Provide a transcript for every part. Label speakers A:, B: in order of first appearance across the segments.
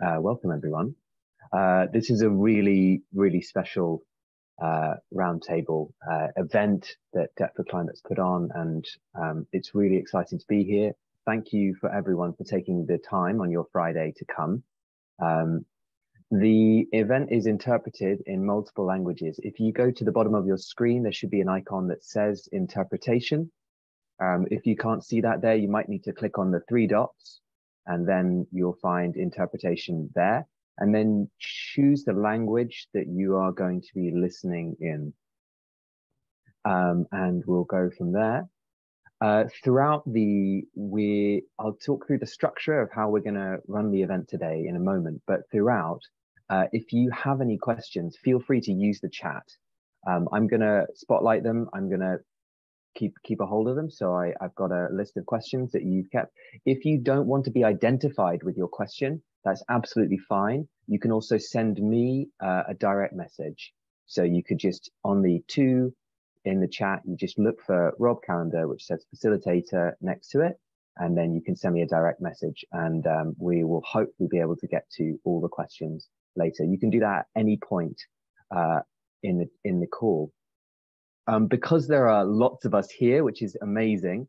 A: welcome everyone. This is a really, really special roundtable event that Debt for Climate's put on, and it's really exciting to be here. Thank you for everyone for taking the time on your Friday to come. The event is interpreted in multiple languages. If you go to the bottom of your screen, there should be an icon that says interpretation. If you can't see that there, you might need to click on the three dots, and then you'll find interpretation there, and then choose the language that you are going to be listening in. And we'll go from there. I'll talk through the structure of how we're going to run the event today in a moment, but throughout, if you have any questions, feel free to use the chat. I'm going to spotlight them. I'm going to keep a hold of them. So I've got a list of questions that you've kept. If you don't want to be identified with your question, that's absolutely fine. You can also send me a direct message. So you could just, on the two in the chat, you just look for Rob Calendar, which says facilitator next to it. And then you can send me a direct message, and we will hopefully be able to get to all the questions later. You can do that at any point in the call. Because there are lots of us here, which is amazing,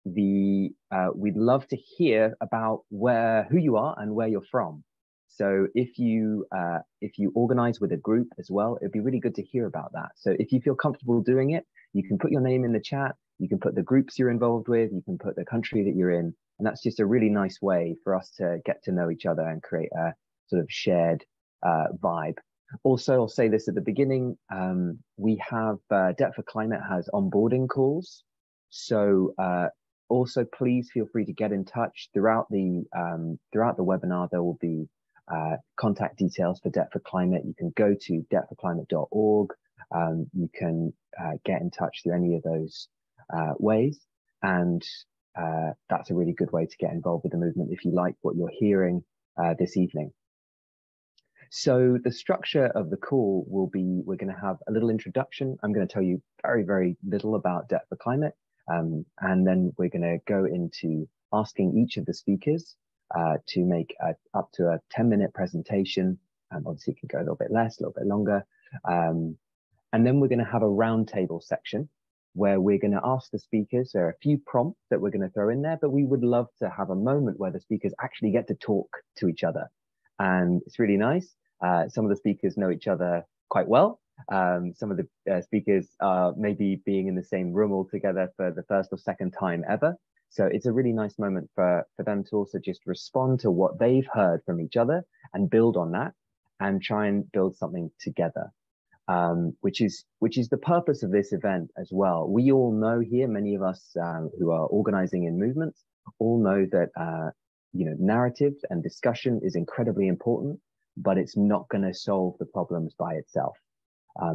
A: we'd love to hear about who you are and where you're from. So if you organize with a group as well, it'd be really good to hear about that. So if you feel comfortable doing it, you can put your name in the chat, you can put the groups you're involved with, you can put the country that you're in, and that's just a really nice way for us to get to know each other and create a sort of shared vibe. Also, I'll say this at the beginning, we have Debt for Climate has onboarding calls. So also please feel free to get in touch throughout the webinar. There will be contact details for Debt for Climate. You can go to debtforclimate.org. You can get in touch through any of those ways. And that's a really good way to get involved with the movement if you like what you're hearing this evening. So the structure of the call will be, we're going to have a little introduction. I'm going to tell you very, very little about Debt for Climate. And then we're going to go into asking each of the speakers to make up to a 10-minute presentation. Obviously, it can go a little bit less, a little bit longer. And then we're going to have a roundtable section where we're going to ask the speakers. There are a few prompts that we're going to throw in there, but we would love to have a moment where the speakers actually get to talk to each other. And it's really nice. Some of the speakers know each other quite well. Some of the speakers are maybe being in the same room all together for the first or second time ever. So it's a really nice moment for them to also just respond to what they've heard from each other and build on that and try and build something together, which is the purpose of this event as well. We all know here, many of us who are organizing in movements, all know that narrative and discussion is incredibly important, but it's not going to solve the problems by itself.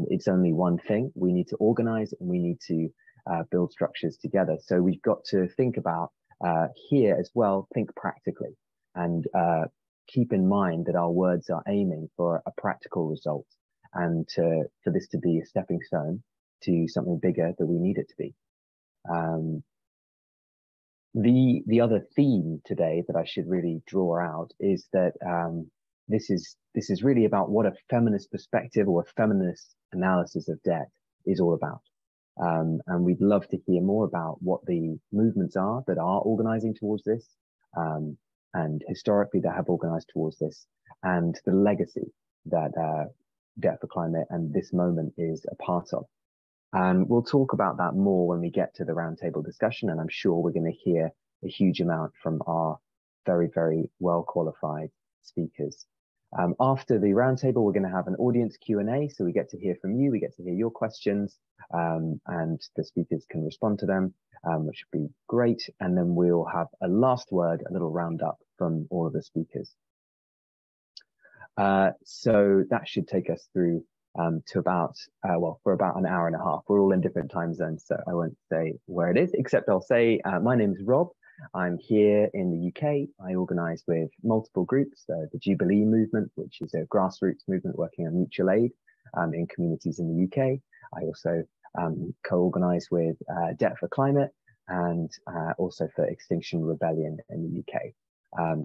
A: It's only one thing. We need to organize and we need to build structures together. So we've got to think about here as well, think practically, and keep in mind that our words are aiming for a practical result, and for this to be a stepping stone to something bigger that we need it to be. The other theme today that I should really draw out is that this is really about what a feminist perspective or a feminist analysis of debt is all about. And we'd love to hear more about what the movements are that are organizing towards this, and historically that have organized towards this, and the legacy that Debt for Climate and this moment is a part of. And we'll talk about that more when we get to the roundtable discussion, and I'm sure we're going to hear a huge amount from our very, very well qualified speakers. After the roundtable, we're going to have an audience Q&A, so we get to hear from you, we get to hear your questions, and the speakers can respond to them, which would be great. And then we'll have a last word, a little roundup from all of the speakers. So that should take us through to about, for about an hour and a half. We're all in different time zones, so I won't say where it is, except I'll say my name is Rob. I'm here in the UK. I organise with multiple groups, the Jubilee movement, which is a grassroots movement working on mutual aid in communities in the UK. I also co-organise with Debt for Climate and also for Extinction Rebellion in the UK.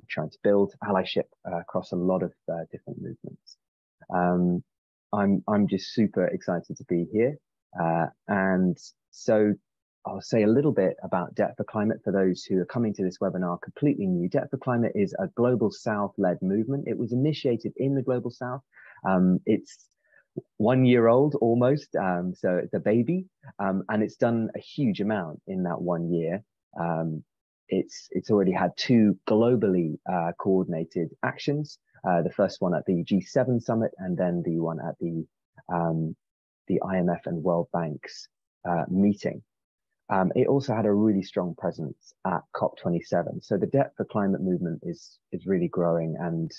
A: trying to build allyship across a lot of different movements. I'm just super excited to be here. And so I'll say a little bit about Debt for Climate for those who are coming to this webinar completely new. Debt for Climate is a Global South-led movement. It was initiated in the Global South. It's 1 year old almost, so it's a baby, and it's done a huge amount in that 1 year. It's already had 2 globally coordinated actions. The first one at the G7 summit, and then the one at the IMF and World Bank's meeting. It also had a really strong presence at COP27. So the Debt for Climate movement is really growing, and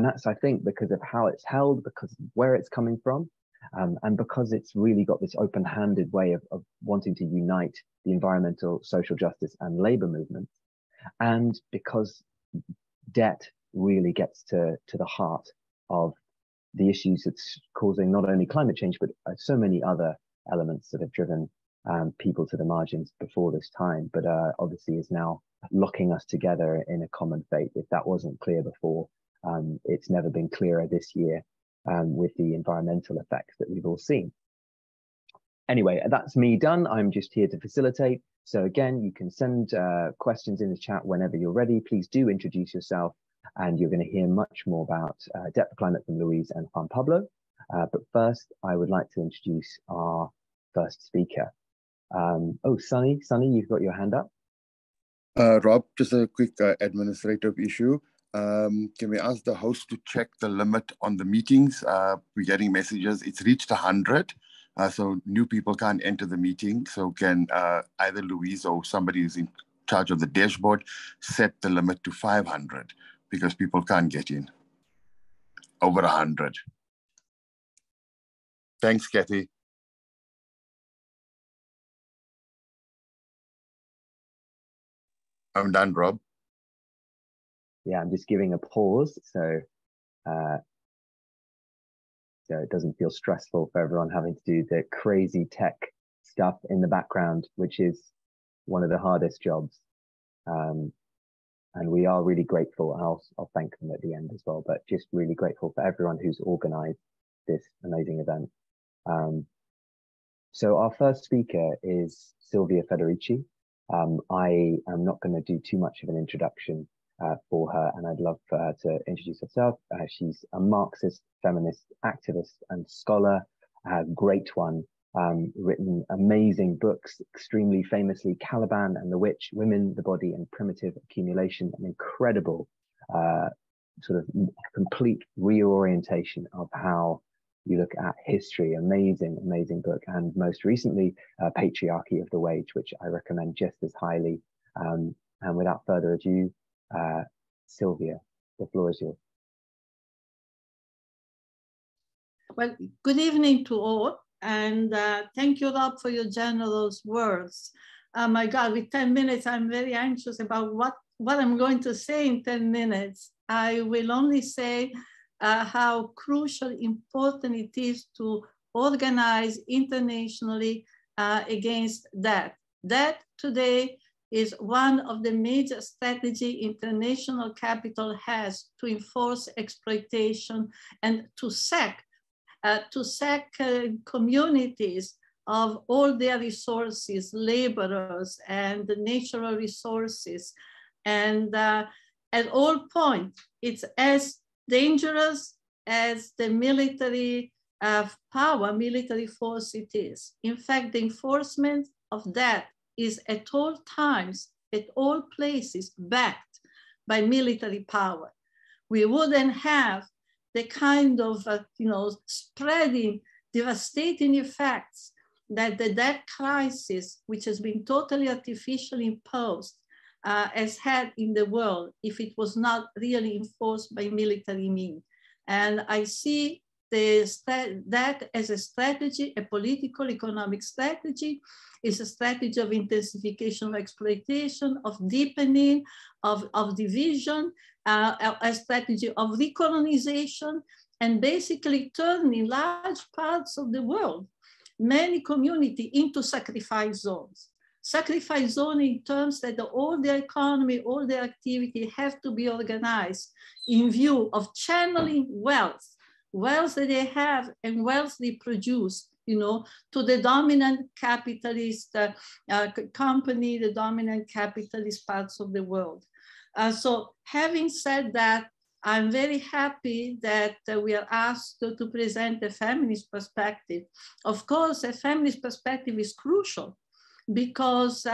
A: that's, I think, because of how it's held, because of where it's coming from, and because it's really got this open-handed way of wanting to unite the environmental, social justice, and labor movements, and because debt really gets to the heart of the issues that's causing not only climate change, but so many other elements that have driven people to the margins before this time, but obviously is now locking us together in a common fate. If that wasn't clear before, it's never been clearer this year with the environmental effects that we've all seen. Anyway, that's me done. I'm just here to facilitate. So again, you can send questions in the chat whenever you're ready. Please do introduce yourself, and you're going to hear much more about Debt for Climate from Louise and Juan Pablo. But first, I would like to introduce our first speaker. Oh, Sunny, you've got your hand up.
B: Rob, just a quick administrative issue. Can we ask the host to check the limit on the meetings? We're getting messages. It's reached 100, so new people can't enter the meeting. So can either Louise or somebody who's in charge of the dashboard set the limit to 500 because people can't get in over 100. Thanks, Kathy. I'm done, Rob.
A: Yeah, I'm just giving a pause so it doesn't feel stressful for everyone having to do the crazy tech stuff in the background, which is one of the hardest jobs. And we are really grateful. I'll thank them at the end as well, but just really grateful for everyone who's organized this amazing event. So our first speaker is Silvia Federici. I am not going to do too much of an introduction for her, and I'd love for her to introduce herself. She's a Marxist, feminist, activist, and scholar, great one, written amazing books, extremely famously Caliban and the Witch, Women, the Body, and Primitive Accumulation, an incredible sort of complete reorientation of how you look at history. Amazing, amazing book. And most recently, Patriarchy of the Wage, which I recommend just as highly. And without further ado, Silvia, the floor is yours.
C: Well, good evening to all. And thank you, Rob, for your generous words. Oh my God, with 10 minutes, I'm very anxious about what I'm going to say in 10 minutes. I will only say how crucial, important it is to organize internationally against that. That today is one of the major strategies international capital has to enforce exploitation and to sack communities of all their resources, laborers and the natural resources. And at all points, it's as dangerous as the military power, military force it is. In fact, the enforcement of that is at all times, at all places, backed by military power. We wouldn't have the kind of spreading, devastating effects that the debt crisis, which has been totally artificially imposed, has had in the world if it was not really enforced by military means. And I see that as a strategy, a political economic strategy, is a strategy of intensification of exploitation, of deepening, of division, a strategy of decolonization, and basically turning large parts of the world, many communities into sacrifice zones. sacrifice zoning in terms that all their economy, all their activity have to be organized in view of channeling wealth that they have and wealth they produce, to the dominant capitalist company, the dominant capitalist parts of the world. So having said that, I'm very happy that we are asked to present a feminist perspective. Of course, a feminist perspective is crucial because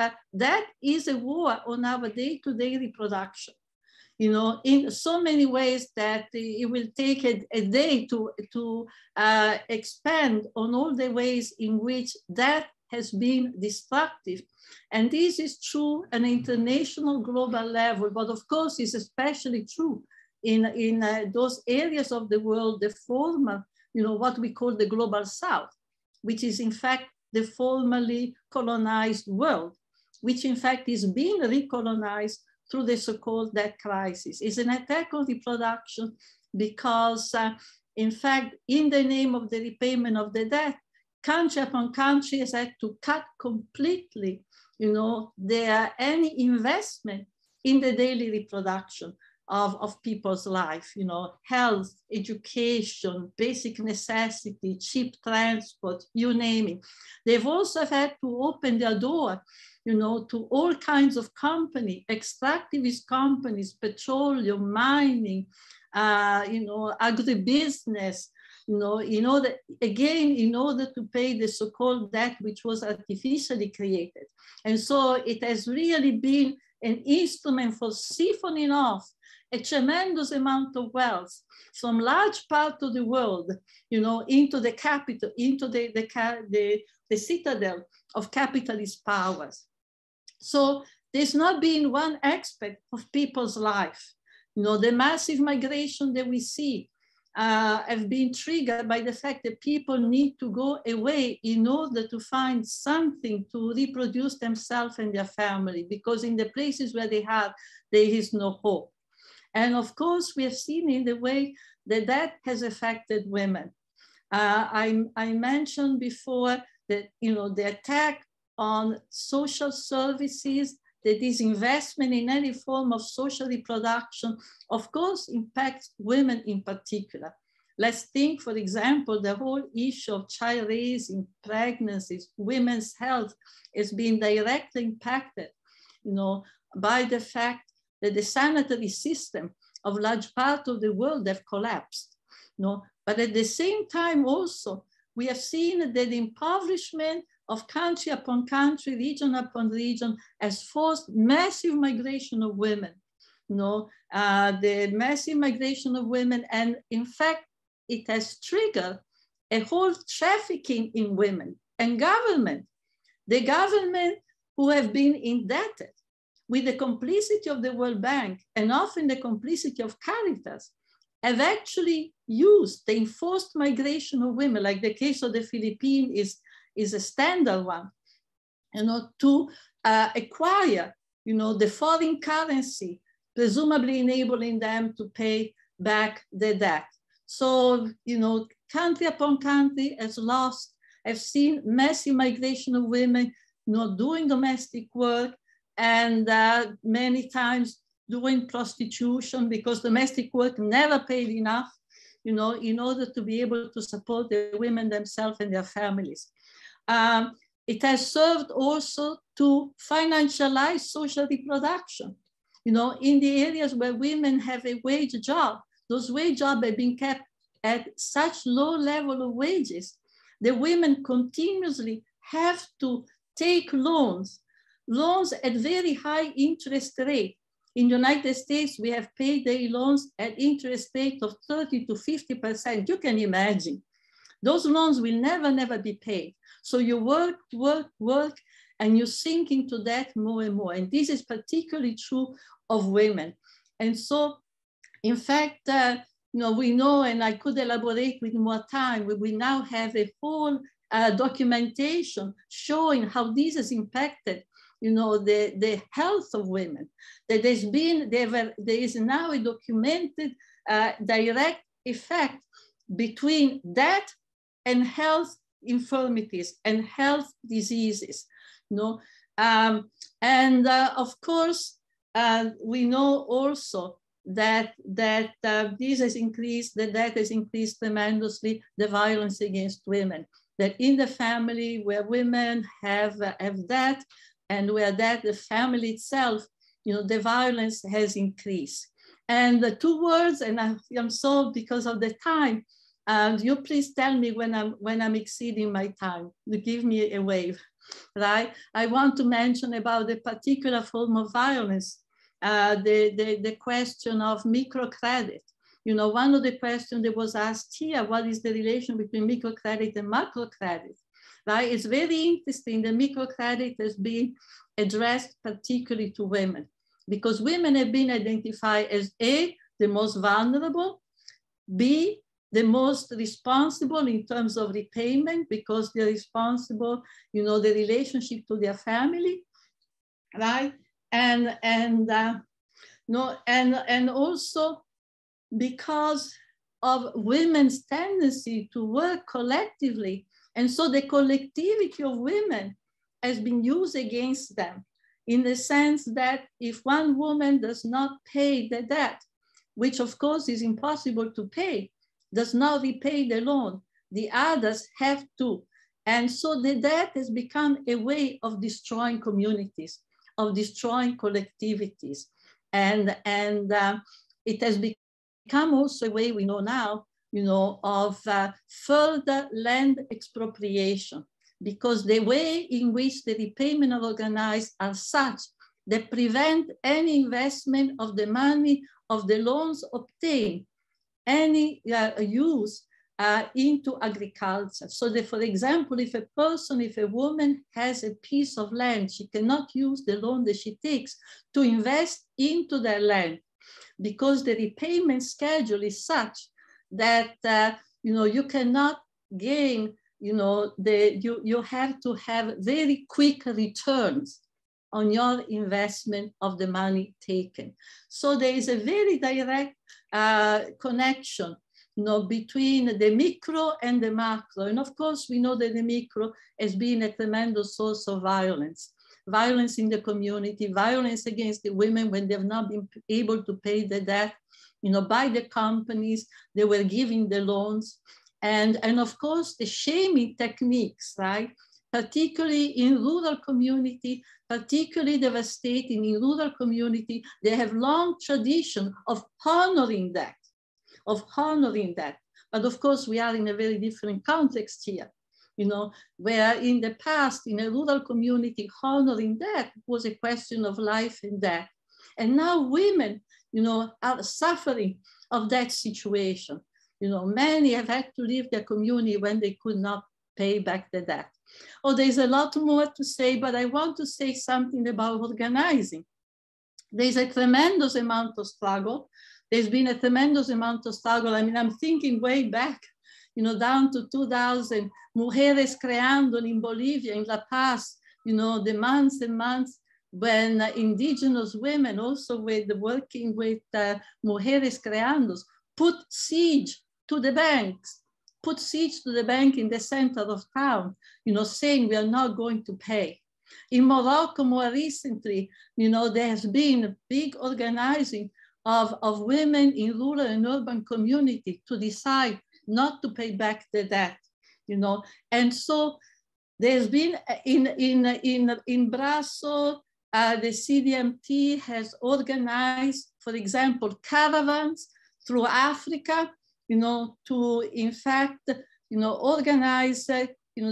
C: that is a war on our day-to-day reproduction. In so many ways that it will take a day to expand on all the ways in which that has been destructive. And this is true at an international global level, but of course it's especially true in those areas of the world, the former, what we call the global south, which is in fact the formerly colonized world, which in fact is being recolonized through the so-called debt crisis. It's an attack on reproduction because, in fact, in the name of the repayment of the debt, country upon country has had to cut completely, any investment in the daily reproduction of people's life, health, education, basic necessity, cheap transport, you name it. They've also had to open their door to all kinds of companies, extractivist companies, petroleum, mining, agribusiness, in order to pay the so-called debt which was artificially created. And so it has really been an instrument for siphoning off a tremendous amount of wealth from large part of the world, into the capital, into the citadel of capitalist powers. So there's not been one aspect of people's life. The massive migration that we see have been triggered by the fact that people need to go away in order to find something to reproduce themselves and their family, because in the places where they are, there is no hope. And of course, we have seen in the way that that has affected women. I mentioned before that, the attack on social services, that this investment in any form of social reproduction, of course, impacts women in particular. Let's think, for example, the whole issue of child raising, pregnancies, women's health is being directly impacted, by the fact that the sanitary system of large part of the world have collapsed. But at the same time also, we have seen that the impoverishment of country upon country, region upon region, has forced massive migration of women. The massive migration of women, and in fact, it has triggered a whole trafficking in women. And the government who have been indebted with the complicity of the World Bank and often the complicity of Caritas, have actually used the enforced migration of women, like the case of the Philippines is a standard one, to acquire, the foreign currency, presumably enabling them to pay back the debt. So, country upon country have seen massive migration of women, doing domestic work, and many times doing prostitution, because domestic work never paid enough, in order to be able to support the women themselves and their families. It has served also to financialize social reproduction. In the areas where women have a wage job, those wage jobs have been kept at such low level of wages, the women continuously have to take loans at very high interest rate. In the United States, we have payday loans at interest rate of 30 to 50%. You can imagine. Those loans will never be paid. So you work, and you sink into debt more and more. And this is particularly true of women. And so, in fact, we know, and I could elaborate with more time, we now have a whole documentation showing how this has impacted the health of women. That there is now a documented direct effect between that and health infirmities and health diseases. Of course, we know also that this has increased, that has increased tremendously the violence against women. That in the family where women have that, and where that the family itself, the violence has increased. And the two words, and I'm so, because of the time, you please tell me when I'm exceeding my time. You give me a wave, right? I want to mention about the particular form of violence, the question of microcredit. One of the questions that was asked here, what is the relation between microcredit and macrocredit? Right? It's very interesting. The microcredit has been addressed particularly to women, because women have been identified as A, the most vulnerable, B, the most responsible in terms of repayment, because they're responsible, the relationship to their family, right? And also because of women's tendency to work collectively. And so the collectivity of women has been used against them, in the sense that if one woman does not pay the debt, which of course is impossible to pay, does not repay the loan, the others have to. And so the debt has become a way of destroying communities, of destroying collectivities. And it has become also a way, we know now, of further land expropriation, because the way in which the repayment are organized are such that prevent any investment of the money of the loans obtained, any use into agriculture. So that, for example, if a woman has a piece of land, she cannot use the loan that she takes to invest into their land, because the repayment schedule is such that you cannot gain, you have to have very quick returns on your investment of the money taken. So there is a very direct connection, between the micro and the macro. And of course, we know that the micro has been a tremendous source of violence. Violence in the community, violence against the women when they've not been able to pay the debt, by the companies, they were giving the loans. And of course, the shaming techniques, right? Particularly in rural community, particularly devastating in rural community, they have long tradition of honoring that. But of course, we are in a very different context here, where in the past, in a rural community, honoring that was a question of life and death. And now women, are suffering of that situation. Many have had to leave their community when they could not pay back the debt. Oh, there's a lot more to say, but I want to say something about organizing. There's a tremendous amount of struggle. There's been a tremendous amount of struggle. I mean, I'm thinking way back, down to 2000, Mujeres Creando in Bolivia, in La Paz, the months and months when Indigenous women, also working with Mujeres Creando, put siege to the banks, in the center of town, saying we are not going to pay. In Morocco, more recently, there has been a big organizing of women in rural and urban community to decide not to pay back the debt, And so there's been in Brasso, the CDMT has organized, for example, caravans through Africa, to in fact, organize,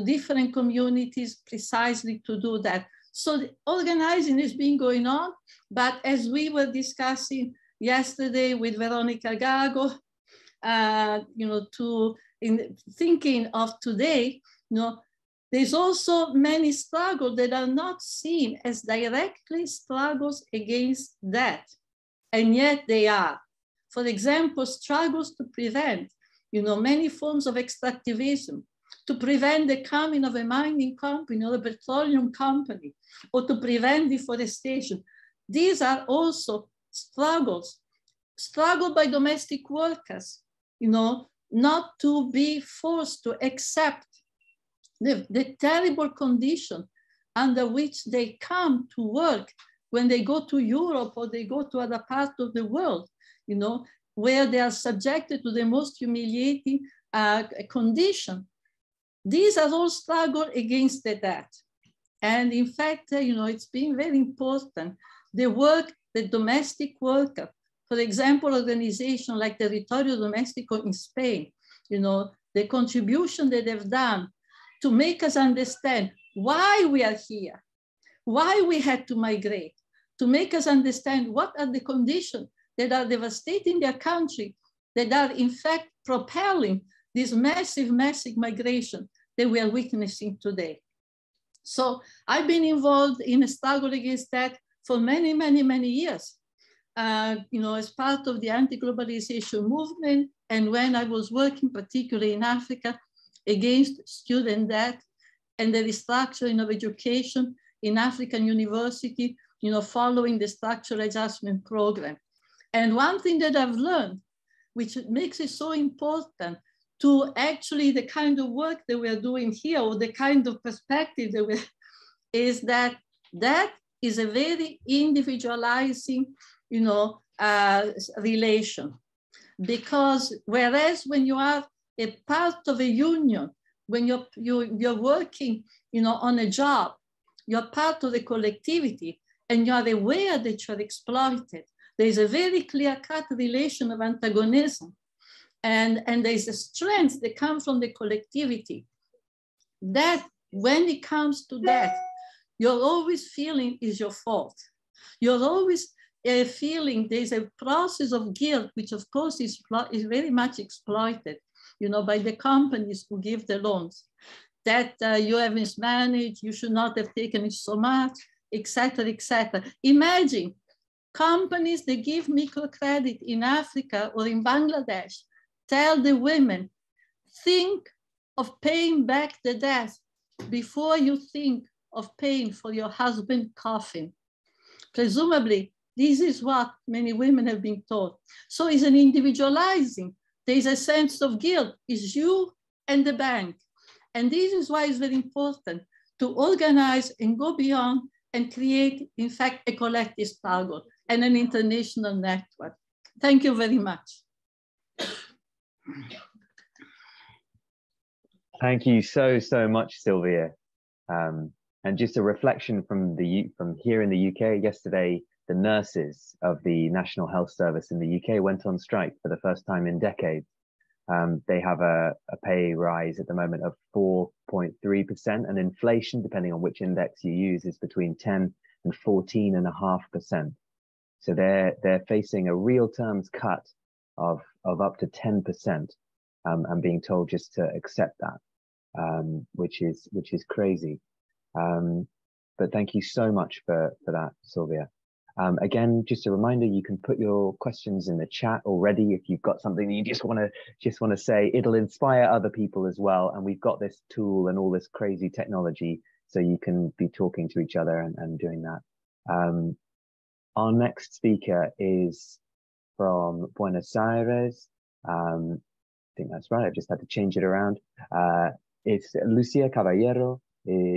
C: different communities precisely to do that. So the organizing has been going on, but as we were discussing yesterday with Veronica Gago, in thinking of today, there's also many struggles that are not seen as directly struggles against that, and yet they are. For example, struggles to prevent, many forms of extractivism, to prevent the coming of a mining company or a petroleum company, or to prevent deforestation. These are also struggles. Struggle by domestic workers, not to be forced to accept the terrible condition under which they come to work when they go to Europe or they go to other parts of the world, you know, where they are subjected to the most humiliating condition. These are all struggle against the debt. And in fact, you know, it's been very important. The work, the domestic worker, for example, organizations like Territorio Doméstico in Spain, you know, the contribution that they've done to make us understand why we are here, why we had to migrate, to make us understand what are the conditions that are devastating their country, that are in fact propelling this massive, massive migration that we are witnessing today. So I've been involved in a struggle against that for many, many, many years, you know, as part of the anti-globalization movement. And when I was working particularly in Africa against student debt and the restructuring of education in African university, you know, following the structural adjustment program. And one thing that I've learned, which makes it so important to actually the kind of work that we're doing here, or the kind of perspective that we, is that that is a very individualizing, you know, relation. Because whereas when you are a part of a union, when you're working, you know, on a job, you're part of the collectivity and you're aware that you're exploited. There's a very clear-cut relation of antagonism. And there's a strength that comes from the collectivity that when it comes to that, you're always feeling is your fault. You're always feeling there's a process of guilt, which of course is very much exploited, you know, by the companies who give the loans, that you have mismanaged, you should not have taken it so much, etc., etc. Imagine companies that give microcredit in Africa or in Bangladesh tell the women, think of paying back the debt before you think of paying for your husband's coffin. Presumably, this is what many women have been taught. So it's an individualizing. There's a sense of guilt. It's you and the bank. And this is why it's very important to organize and go beyond and create, in fact, a collective struggle and an international network. Thank you very much.
A: Thank you so much, Sylvia. And just a reflection from here in the UK, yesterday, the nurses of the National Health Service in the UK went on strike for the first time in decades. They have a pay rise at the moment of 4.3%, and inflation, depending on which index you use, is between 10 and 14.5%. So they're facing a real terms cut of up to 10%, and being told just to accept that, which is crazy. But thank you so much for that, Sylvia. Again, just a reminder, you can put your questions in the chat already if you've got something that you just want to say. It'll inspire other people as well. And we've got this tool and all this crazy technology, so you can be talking to each other and doing that. Our next speaker is from Buenos Aires. I think that's right. I just had to change it around. It's Lucia Caballero.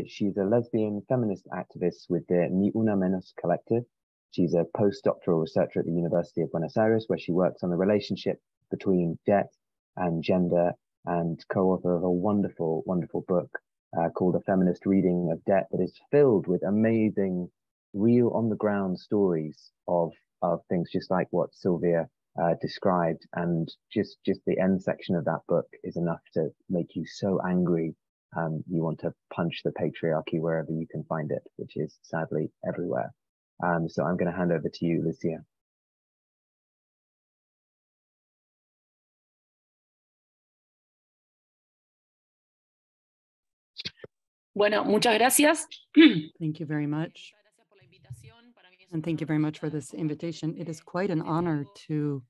A: She's a lesbian feminist activist with the Ni Una Menos collective. She's a postdoctoral researcher at the University of Buenos Aires, where she works on the relationship between debt and gender, and co-author of a wonderful, wonderful book called A Feminist Reading of Debt, that is filled with amazing, real on-the-ground stories of things just like what Sylvia described. And just the end section of that book is enough to make you so angry. You want to punch the patriarchy wherever you can find it, which is sadly everywhere. So I'm going to hand over to you, Lucia.
D: Bueno, muchas gracias.
E: Thank you very much. And thank you very much for this invitation. It is quite an honor to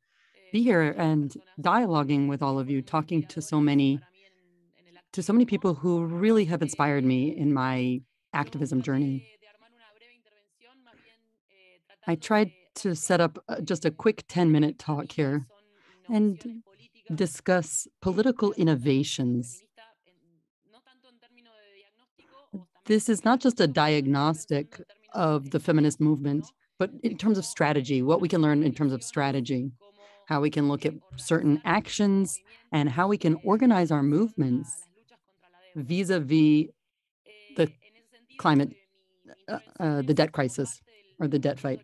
E: be here and dialoguing with all of you, talking to so many people who really have inspired me in my activism journey. I tried to set up just a quick 10-minute talk here and discuss political innovations. this is not just a diagnostic of the feminist movement, but in terms of strategy, what we can learn in terms of strategy, how we can look at certain actions and how we can organize our movements vis-a-vis the climate, the debt crisis or the debt fight.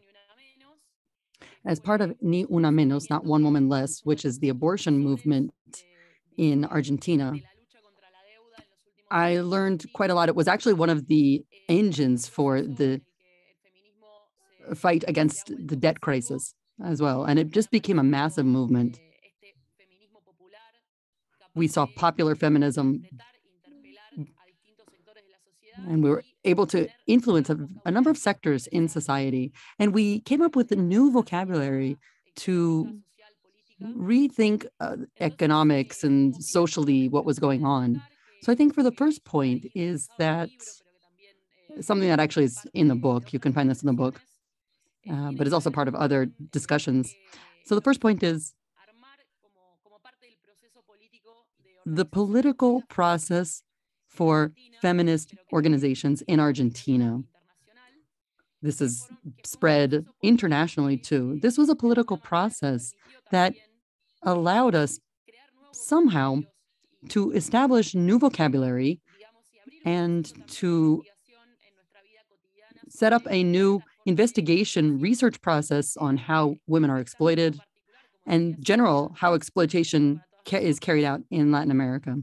E: As part of Ni Una Menos, not One Woman Less, which is the abortion movement in Argentina, I learned quite a lot. It was actually one of the engines for the fight against the debt crisis as well. And it just became a massive movement. We saw popular feminism, and we were able to influence a number of sectors in society. And we came up with a new vocabulary to rethink economics and socially what was going on. So I think for the first point is that something that actually is in the book, you can find this in the book, but it's also part of other discussions. So the first point is the political process for feminist organizations in Argentina. This is spread internationally too. This was a political process that allowed us somehow to establish new vocabulary and to set up a new investigation research process on how women are exploited and general how exploitation is carried out in Latin America.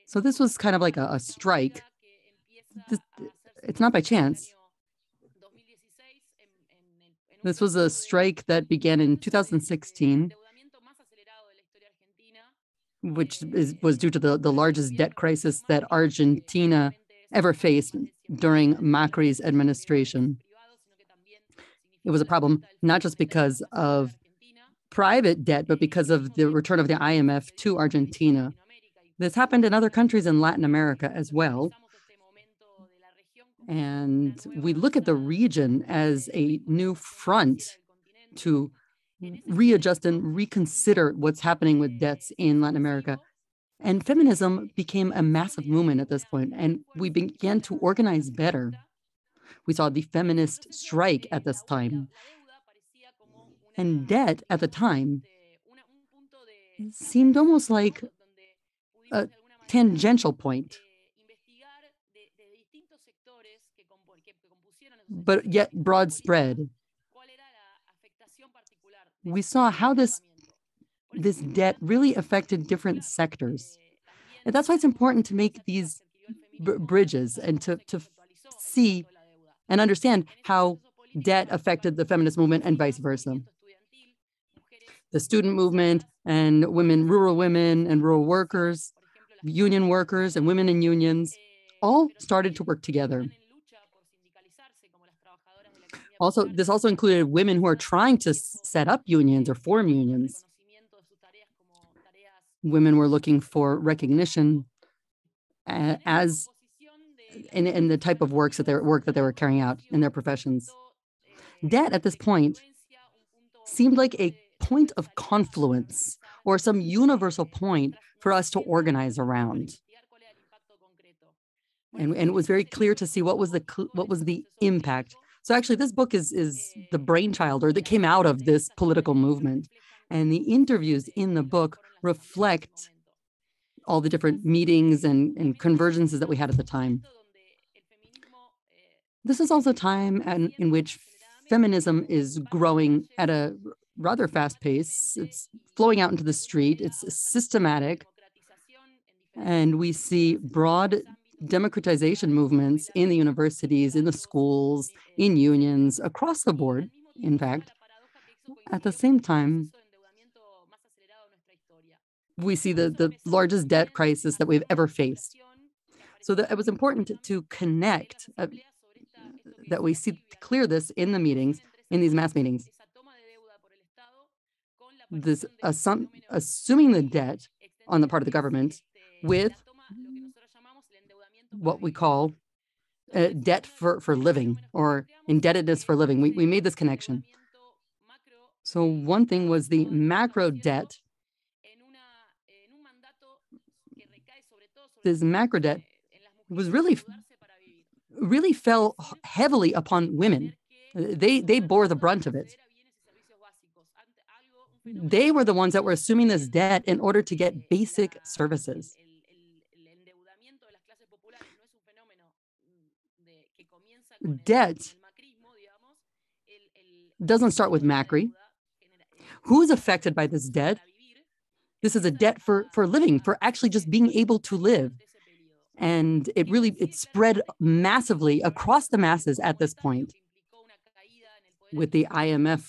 E: So this was kind of like a strike. It's not by chance. This was a strike that began in 2016, which was due to the largest debt crisis that Argentina ever faced during Macri's administration. It was a problem not just because of private debt, but because of the return of the IMF to Argentina. This happened in other countries in Latin America as well. And we look at the region as a new front to readjust and reconsider what's happening with debts in Latin America. And feminism became a massive movement at this point, and we began to organize better. We saw the feminist strike at this time. And debt at the time seemed almost like a tangential point, but yet broad spread. We saw how this debt really affected different sectors. And that's why it's important to make these bridges and to see and understand how debt affected the feminist movement and vice versa. The student movement and rural women and rural workers, union workers and women in unions, all started to work together. This also included women who are trying to set up unions or form unions. Women were looking for recognition as in the type of work that they were carrying out in their professions. Debt at this point seemed like a point of confluence or some universal point for us to organize around. And it was very clear to see what was the impact. So actually, this book is the brainchild, or that came out of this political movement. And the interviews in the book reflect all the different meetings and convergences that we had at the time. This is also a time in which feminism is growing at a rather fast pace. It's flowing out into the street. It's systematic. And we see broad democratization movements in the universities, in the schools, in unions, across the board, in fact. At the same time, we see the largest debt crisis that we've ever faced. So it was important to connect, that we see clear this in the meetings, in these mass meetings. This assuming the debt on the part of the government with what we call debt for living, or indebtedness for living. We made this connection. So one thing was the macro debt this macro debt was really fell heavily upon women. They bore the brunt of it. They were the ones that were assuming this debt in order to get basic services. Debt doesn't start with Macri. Who's affected by this debt? This is a debt for living, for actually just being able to live. And it spread massively across the masses at this point. With the IMF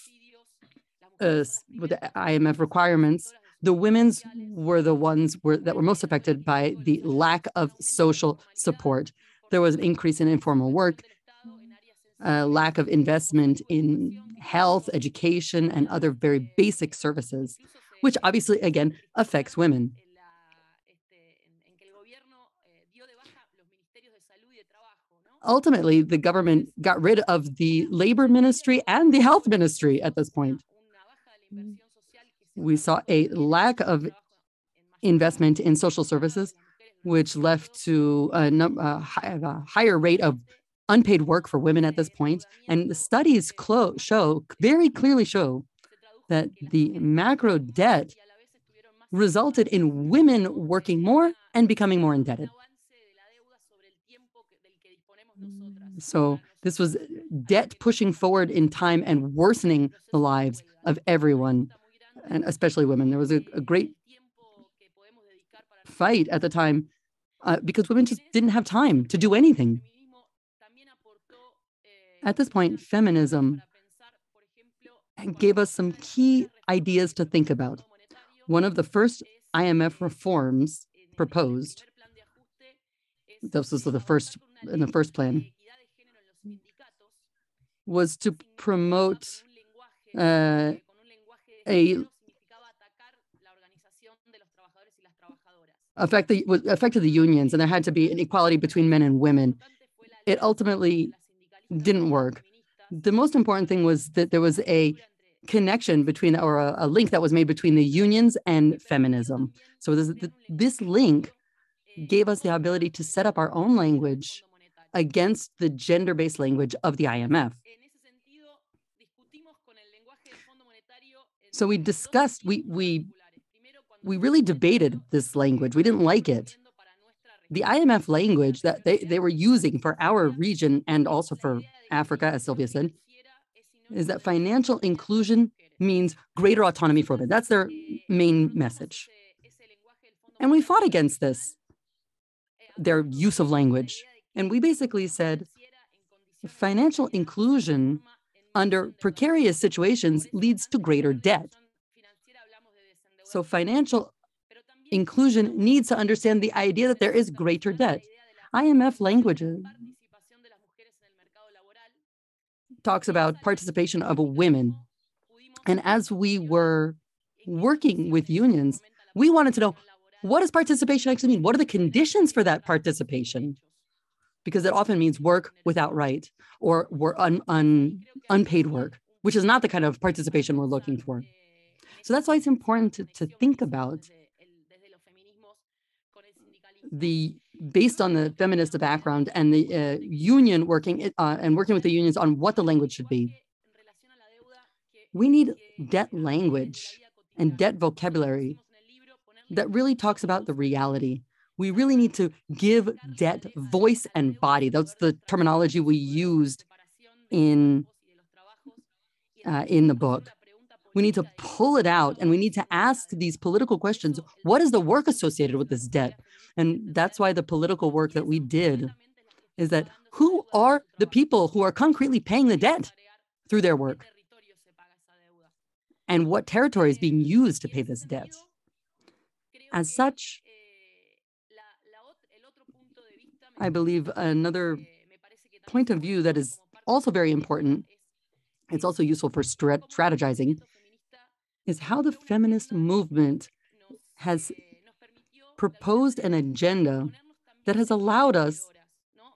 E: requirements, the women's were the ones that were most affected by the lack of social support. There was an increase in informal work, lack of investment in health, education, and other very basic services, which obviously, again, affects women. Ultimately, the government got rid of the labor ministry and the health ministry at this point. We saw a lack of investment in social services, which led to a higher rate of unpaid work for women at this point. And the studies very clearly show that the macro debt resulted in women working more and becoming more indebted. So this was debt pushing forward in time and worsening the lives of everyone, and especially women. There was a great fight at the time because women just didn't have time to do anything. At this point, feminism gave us some key ideas to think about. One of the first IMF reforms proposed, this was in the first plan, was to promote affected the unions, and there had to be an equality between men and women. It ultimately didn't work. The most important thing was that there was a connection between, or a link that was made between the unions and feminism. So this link gave us the ability to set up our own language against the gender-based language of the IMF. So we discussed, we really debated this language. We didn't like it. The IMF language that they were using for our region and also for Africa, as Sylvia said, is that financial inclusion means greater autonomy for women. That's their main message. And we fought against this, their use of language. And we basically said, financial inclusion under precarious situations leads to greater debt. So financial inclusion needs to understand the idea that there is greater debt. IMF language talks about participation of women. And as we were working with unions, we wanted to know, what does participation actually mean? What are the conditions for that participation? Because it often means work without right, or unpaid work, which is not the kind of participation we're looking for. So that's why it's important to think about based on the feminist background and the union working with the unions on what the language should be. We need debt language and debt vocabulary that really talks about the reality. We really need to give debt voice and body. That's the terminology we used in the book. We need to pull it out, and we need to ask these political questions. What is the work associated with this debt? And that's why the political work that we did is that who are the people who are concretely paying the debt through their work? And what territory is being used to pay this debt? As such, I believe another point of view that is also very important, it's also useful for strategizing, is how the feminist movement has proposed an agenda that has allowed us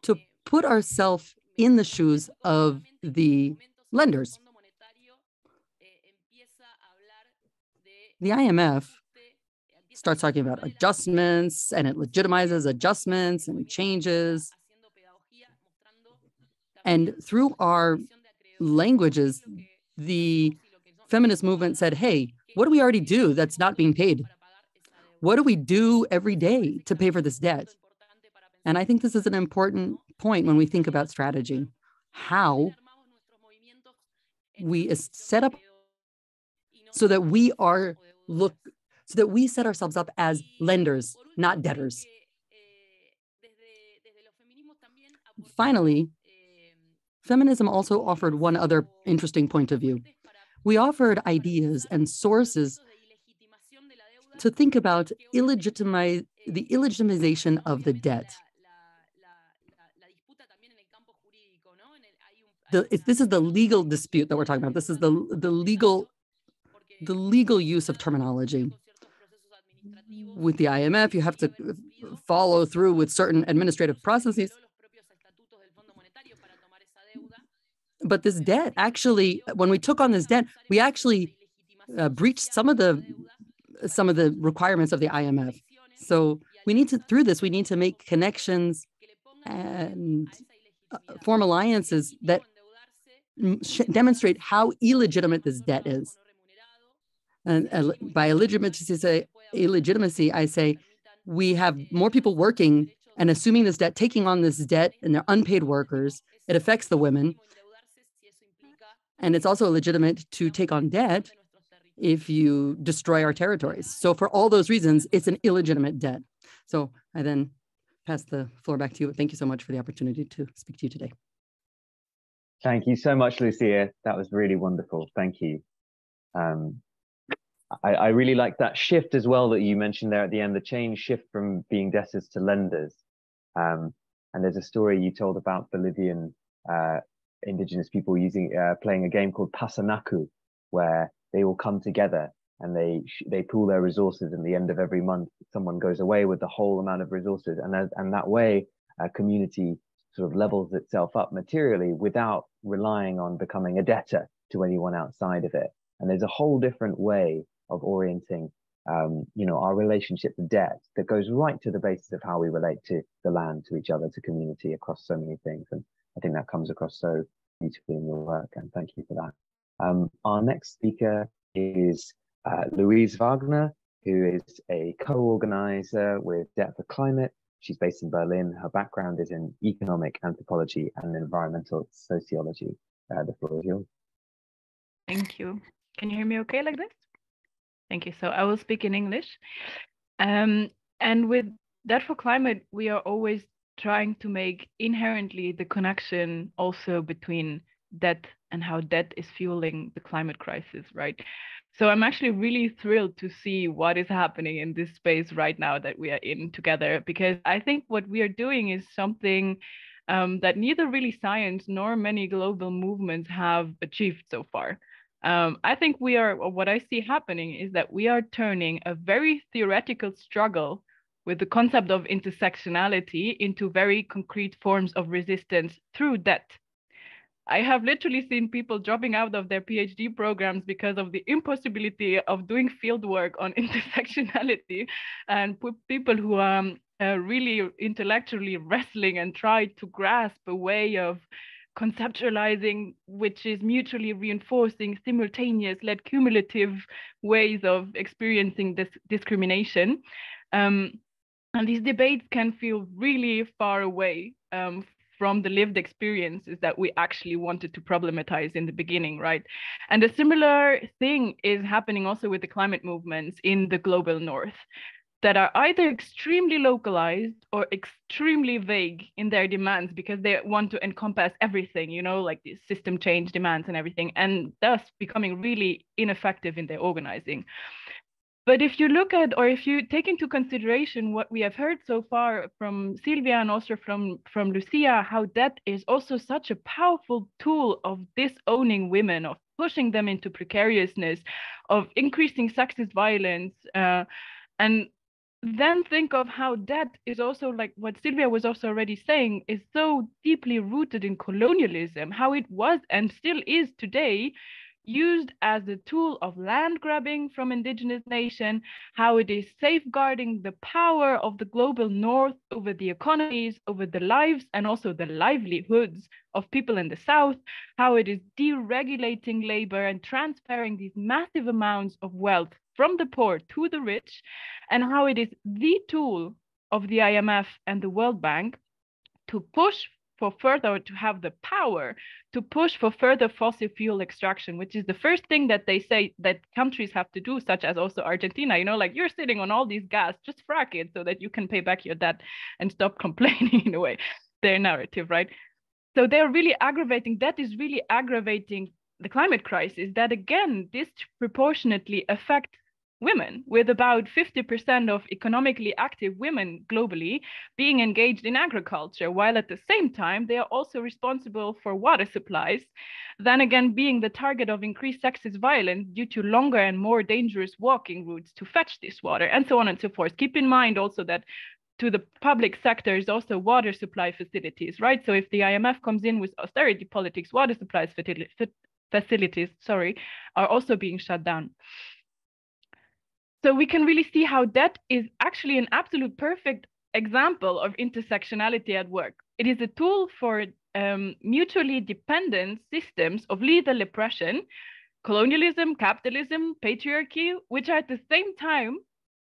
E: to put ourselves in the shoes of the lenders. The IMF starts talking about adjustments, and it legitimizes adjustments and changes. And through our languages, the feminist movement said, hey, what do we already do that's not being paid? What do we do every day to pay for this debt? And I think this is an important point when we think about strategy, how we set up so that we set ourselves up as lenders, not debtors. Finally, feminism also offered one other interesting point of view. We offered ideas and sources to think about the illegitimization of the debt. This is the legal dispute that we're talking about. This is the legal use of terminology. With the IMF, you have to follow through with certain administrative processes. But this debt, actually, when we took on this debt, we actually breached some of the requirements of the IMF. So we need to make connections and form alliances that demonstrate how illegitimate this debt is. And by illegitimacy, I say we have more people working and assuming this debt, taking on this debt, and they're unpaid workers. It affects the women. And it's also legitimate to take on debt if you destroy our territories. So for all those reasons, it's an illegitimate debt. So I then pass the floor back to you. Thank you so much for the opportunity to speak to you today.
A: Thank you so much, Lucia. That was really wonderful. Thank you. I really like that shift as well that you mentioned there at the end, the change shift from being debtors to lenders. And there's a story you told about Bolivian indigenous people playing a game called Pasanaku, where they all come together and they pool their resources. And at the end of every month, someone goes away with the whole amount of resources. And that way, a community sort of levels itself up materially without relying on becoming a debtor to anyone outside of it. And there's a whole different way of orienting, our relationship to debt that goes right to the basis of how we relate to the land, to each other, to community, across so many things. And I think that comes across so beautifully in your work, and thank you for that. Our next speaker is Louise Wagner, who is a co-organizer with Debt for Climate. She's based in Berlin. Her background is in economic anthropology and environmental sociology. The floor is yours.
F: Thank you. Can you hear me okay like this? Thank you. So I will speak in English. And with Debt for Climate, we are always trying to make inherently the connection also between debt and how debt is fueling the climate crisis, right? So I'm actually really thrilled to see what is happening in this space right now that we are in together, because I think what we are doing is something that neither really science nor many global movements have achieved so far. I think what I see happening is that we are turning a very theoretical struggle with the concept of intersectionality into very concrete forms of resistance through debt. I have literally seen people dropping out of their PhD programs because of the impossibility of doing field work on intersectionality, and people who are really intellectually wrestling and try to grasp a way of conceptualizing which is mutually reinforcing, simultaneous, led cumulative ways of experiencing this discrimination. And these debates can feel really far away from the lived experiences that we actually wanted to problematize in the beginning, right? And a similar thing is happening also with the climate movements in the global north, that are either extremely localized or extremely vague in their demands because they want to encompass everything, like the system change demands and everything, and thus becoming really ineffective in their organizing. But if you look at, or if you take into consideration what we have heard so far from Silvia and also from Lucia, how debt is also such a powerful tool of disowning women, of pushing them into precariousness, of increasing sexist violence, and then think of how debt is also, like what Silvia was also already saying, is so deeply rooted in colonialism, how it was and still is today used as a tool of land grabbing from indigenous nation, how it is safeguarding the power of the global north over the economies, over the lives, and also the livelihoods of people in the south, how it is deregulating labor and transferring these massive amounts of wealth from the poor to the rich, and how it is the tool of the IMF and the World Bank to push for further, to have the power to push for further fossil fuel extraction, which is the first thing that they say that countries have to do, such as also Argentina, you know, like you're sitting on all these gas, just frack it so that you can pay back your debt and stop complaining in a way, their narrative, right? So they're really aggravating, that is really aggravating the climate crisis, that again, disproportionately affect women, with about 50% of economically active women globally being engaged in agriculture, while at the same time, they are also responsible for water supplies, then again being the target of increased sexist violence due to longer and more dangerous walking routes to fetch this water, and so on and so forth. Keep in mind also that to the public sector is also water supply facilities, right? So if the IMF comes in with austerity politics, water supplies facilities, are also being shut down. So we can really see how that is actually an absolute perfect example of intersectionality at work. It is a tool for mutually dependent systems of lethal oppression, colonialism, capitalism, patriarchy, which are at the same time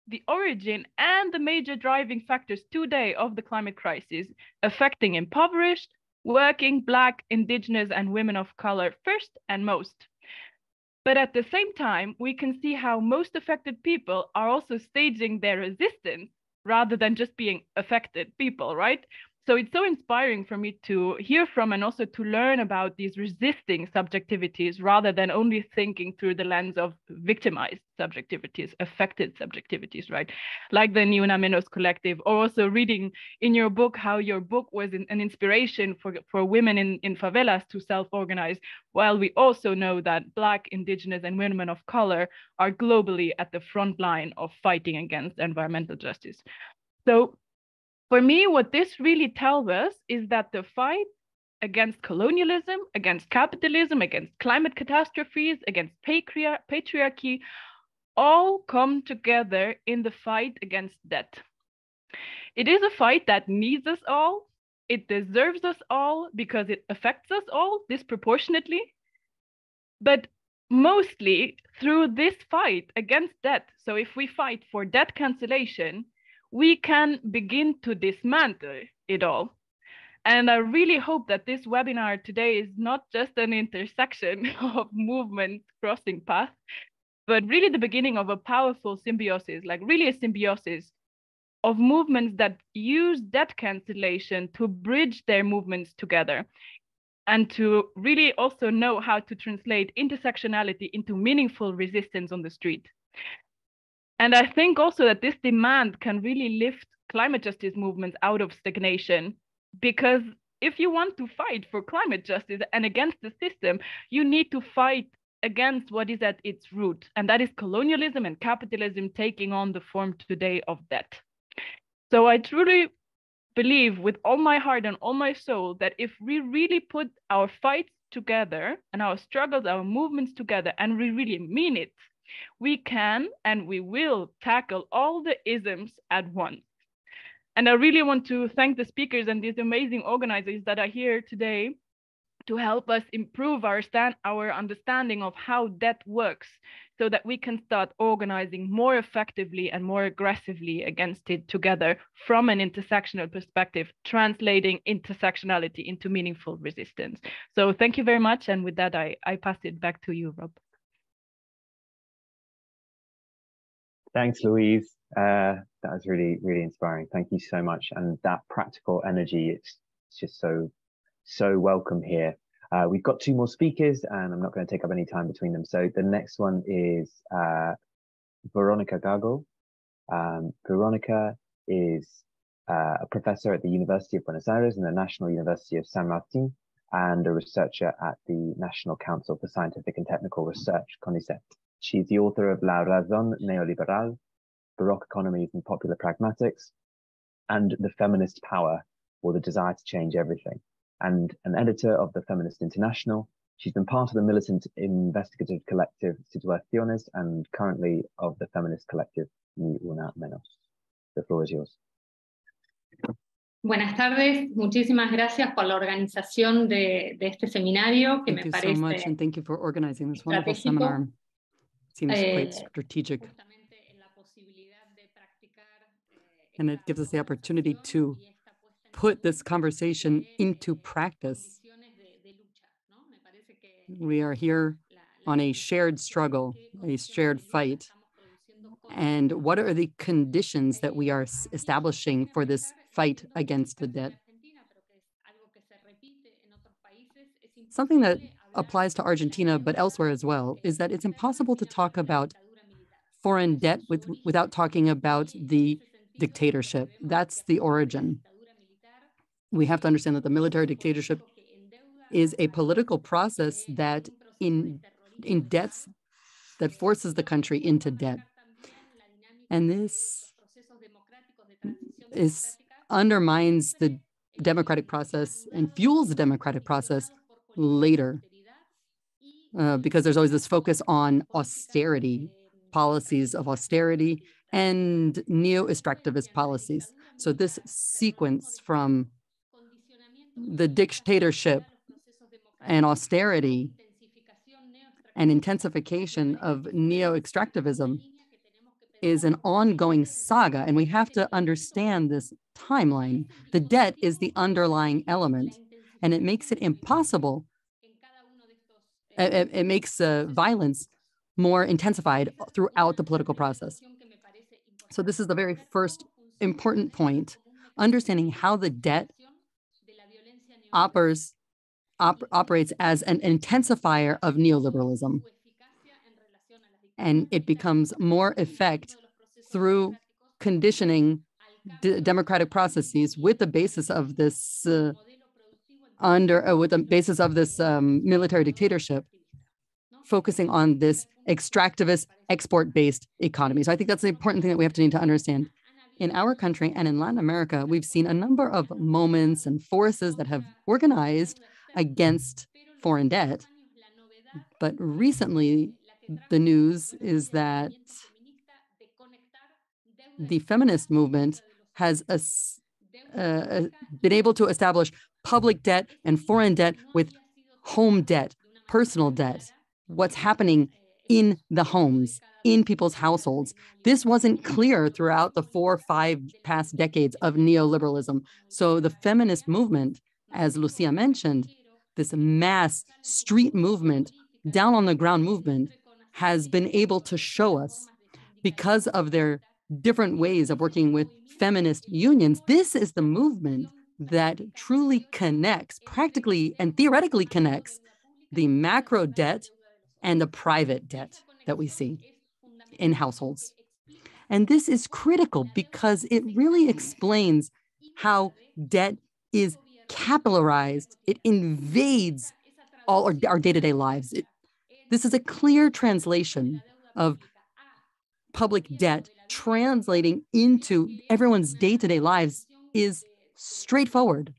F: the origin and the major driving factors today of the climate crisis, affecting impoverished, working, Black, Indigenous, and women of color first and most. But at the same time, we can see how most affected people are also staging their resistance rather than just being affected people, right? So it's so inspiring for me to hear from and also to learn about these resisting subjectivities rather than only thinking through the lens of victimized subjectivities, affected subjectivities, right? Like the Ni Una Menos collective, or also reading in your book how your book was an inspiration for women in favelas to self-organize, while we also know that Black, Indigenous, and women of color are globally at the front line of fighting against environmental justice. So for me, what this really tells us is that the fight against colonialism, against capitalism, against climate catastrophes, against patriarchy, all come together in the fight against debt. It is a fight that needs us all. It deserves us all because it affects us all disproportionately. But mostly through this fight against debt. So if we fight for debt cancellation, we can begin to dismantle it all. And I really hope that this webinar today is not just an intersection of movement crossing paths, but really the beginning of a powerful symbiosis, like really a symbiosis of movements that use debt cancellation to bridge their movements together and to really also know how to translate intersectionality into meaningful resistance on the street. And I think also that this demand can really lift climate justice movements out of stagnation, because if you want to fight for climate justice and against the system, you need to fight against what is at its root, and that is colonialism and capitalism taking on the form today of debt. So I truly believe with all my heart and all my soul that if we really put our fights together and our struggles, our movements together, and we really mean it, we can and we will tackle all the isms at once. And I really want to thank the speakers and these amazing organizers that are here today to help us improve our understanding of how debt works, so that we can start organizing more effectively and more aggressively against it together from an intersectional perspective, translating intersectionality into meaningful resistance. So thank you very much. And with that, I pass it back to you, Rob.
A: Thanks, Louise. That was really, really inspiring. Thank you so much. And that practical energy, it's just so welcome here. We've got two more speakers and I'm not going to take up any time between them. So the next one is Veronica Gago. Veronica is a professor at the University of Buenos Aires and the National University of San Martin, and a researcher at the National Council for Scientific and Technical Research, CONICET. She's the author of La Razón Neoliberal, Baroque Economies and Popular Pragmatics, and The Feminist Power, or the Desire to Change Everything, and an editor of the Feminist International, She's been part of the militant investigative collective Situaciones and currently of the feminist collective Ni Una Menos. The floor is yours.
G: Buenas tardes, muchísimas gracias por la organización de este seminario que me parece
E: so much, and thank you for organizing this wonderful seminar. Seems quite strategic. And it gives us the opportunity to put this conversation into practice. We are here on a shared struggle, a shared fight. And what are the conditions that we are establishing for this fight against the debt? Something that applies to Argentina, but elsewhere as well, is that it's impossible to talk about foreign debt without talking about the dictatorship. That's the origin. We have to understand that the military dictatorship is a political process that in debts that forces the country into debt. And this undermines the democratic process and fuels the democratic process later, because there's always this focus on austerity, policies of austerity, and neo-extractivist policies. So this sequence from the dictatorship and austerity and intensification of neo-extractivism is an ongoing saga, and we have to understand this timeline. The debt is the underlying element, and it makes it impossible. It makes violence more intensified throughout the political process. So this is the very first important point, understanding how the debt operates as an intensifier of neoliberalism. And it becomes more effect through conditioning democratic processes with the basis of this military dictatorship, focusing on this extractivist, export-based economy. So I think that's the important thing that we need to understand. In our country and in Latin America, we've seen a number of moments and forces that have organized against foreign debt. But recently, the news is that the feminist movement has been able to establish public debt and foreign debt with home debt, personal debt, what's happening in the homes, in people's households. This wasn't clear throughout the 4 or 5 past decades of neoliberalism. So the feminist movement, as Lucia mentioned, this mass street movement, down on the ground movement, has been able to show us, because of their different ways of working with feminist unions, this is the movement that truly connects, practically and theoretically connects, the macro debt and the private debt that we see in households. And this is critical because it really explains how debt is capitalized. It invades all our day-to-day lives. This is a clear translation of public debt translating into everyone's day-to-day lives is straightforward.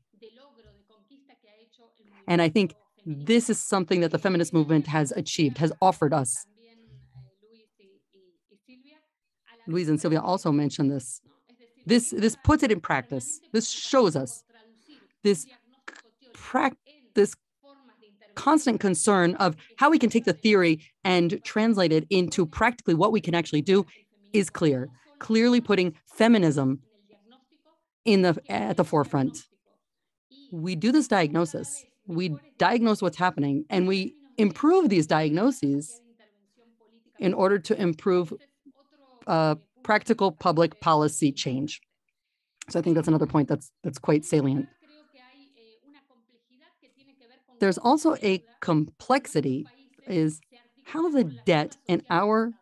E: And I think this is something that the feminist movement has achieved, has offered us. Luis and Sylvia also mentioned this. This puts it in practice. This shows us this constant concern of how we can take the theory and translate it into practically what we can actually do is clear. Clearly putting feminism at the forefront. We do this diagnosis. We diagnose what's happening, and we improve these diagnoses in order to improve practical public policy change. So I think that's another point that's quite salient. There's also a complexity, is how the debt in our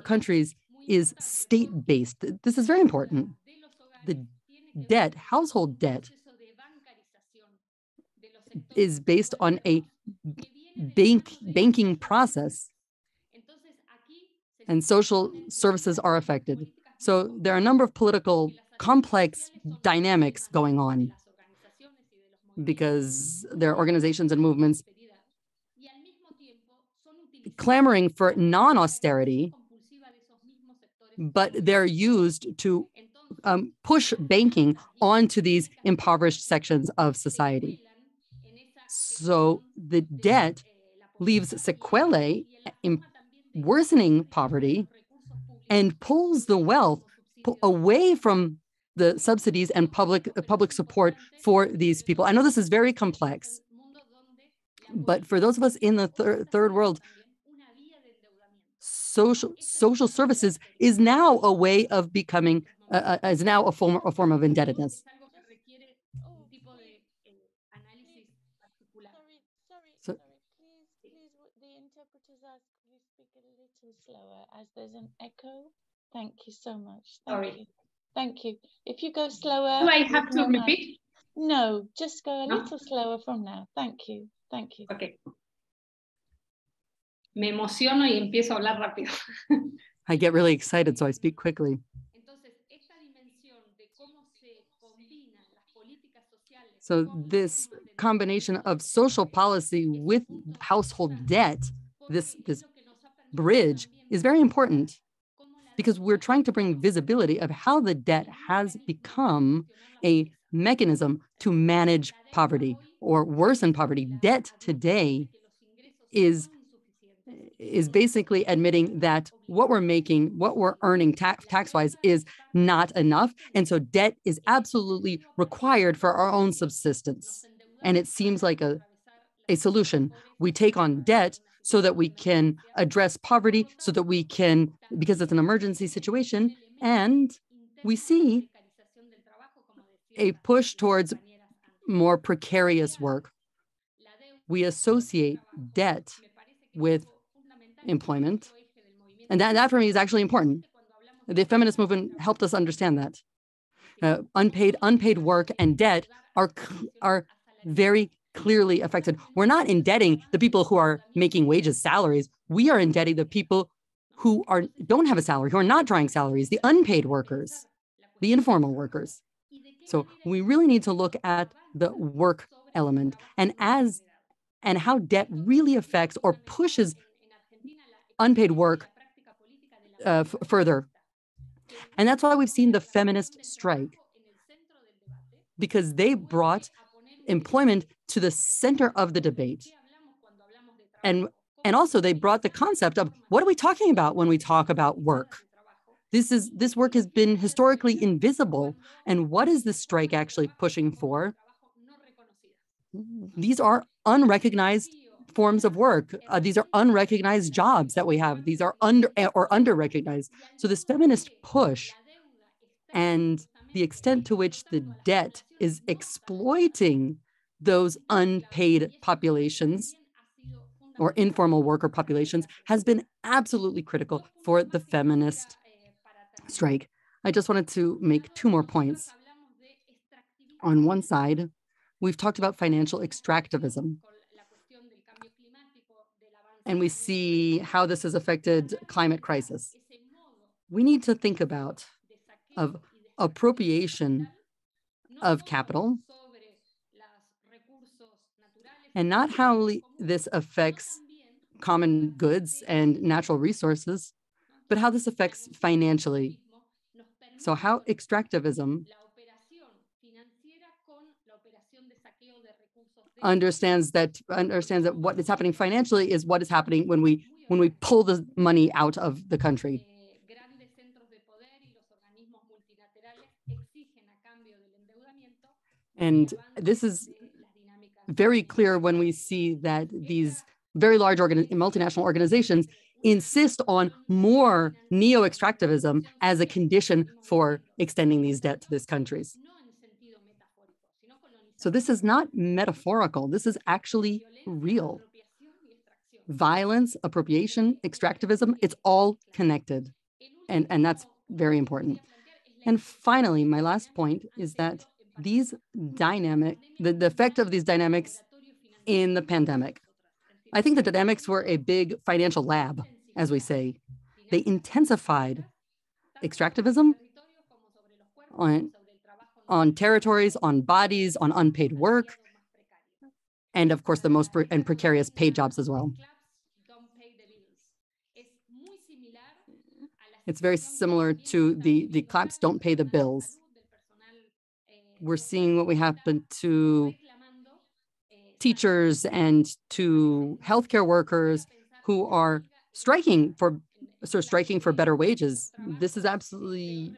E: countries is state-based. This is very important. The debt, household debt, is based on a banking process, and social services are affected. So there are a number of political complex dynamics going on. because there are organizations and movements clamoring for non-austerity, but they're used to push banking onto these impoverished sections of society. So the debt leaves sequelae in worsening poverty and pulls the wealth away from the subsidies and public support for these people. I know this is very complex, but for those of us in the third world, social services is now a way of becoming, is now a form of indebtedness.
H: Sorry, please, the interpreters ask you speak a little slower as there's an echo. Thank you so much. Thank you. If you go slower.
G: Do I have to repeat?
H: No, just go a little slower from now. Thank you.
G: Okay. Me emociono y empiezo a hablar rápido.
E: I get really excited, so I speak quickly. So this combination of social policy with household debt, this bridge is very important because we're trying to bring visibility of how the debt has become a mechanism to manage poverty or worsen poverty. Debt today is basically admitting that what we're making, what we're earning tax-wise is not enough. And so debt is absolutely required for our own subsistence. And it seems like a solution. We take on debt so that we can address poverty, so that we can, because it's an emergency situation, and we see a push towards more precarious work. We associate debt with employment. And that for me is actually important. The feminist movement helped us understand that. Unpaid work and debt are very clearly affected. We're not indebting the people who are making wages, salaries. We are indebting the people who don't have a salary, who are not drawing salaries, the unpaid workers, the informal workers. So we really need to look at the work element and how debt really affects or pushes unpaid work further. And that's why we've seen the feminist strike, because they brought employment to the center of the debate. And also they brought the concept of what are we talking about when we talk about work? This work has been historically invisible. And what is the strike actually pushing for? These are unrecognized forms of work. These are unrecognized jobs that we have. These are under-recognized. So this feminist push and the extent to which the debt is exploiting those unpaid populations or informal worker populations has been absolutely critical for the feminist strike. I just wanted to make two more points. On one side, we've talked about financial extractivism, and we see how this has affected climate crisis. We need to think about appropriation of capital and not how this affects common goods and natural resources, but how this affects financially. So how extractivism understands that what is happening financially is what is happening when we pull the money out of the country. And this is very clear when we see that these very large multinational organizations insist on more neo-extractivism as a condition for extending these debt to these countries. So this is not metaphorical. This is actually real. Violence, appropriation, extractivism, it's all connected. And that's very important. And finally, my last point is that the effect of these dynamics in the pandemic. I think the dynamics were a big financial lab, as we say. They intensified extractivism on territories, on bodies, on unpaid work, and of course the most precarious paid jobs as well. It's very similar to the claps don't pay the bills. We're seeing what we happen to teachers and to healthcare workers who are striking for better wages. This is absolutely,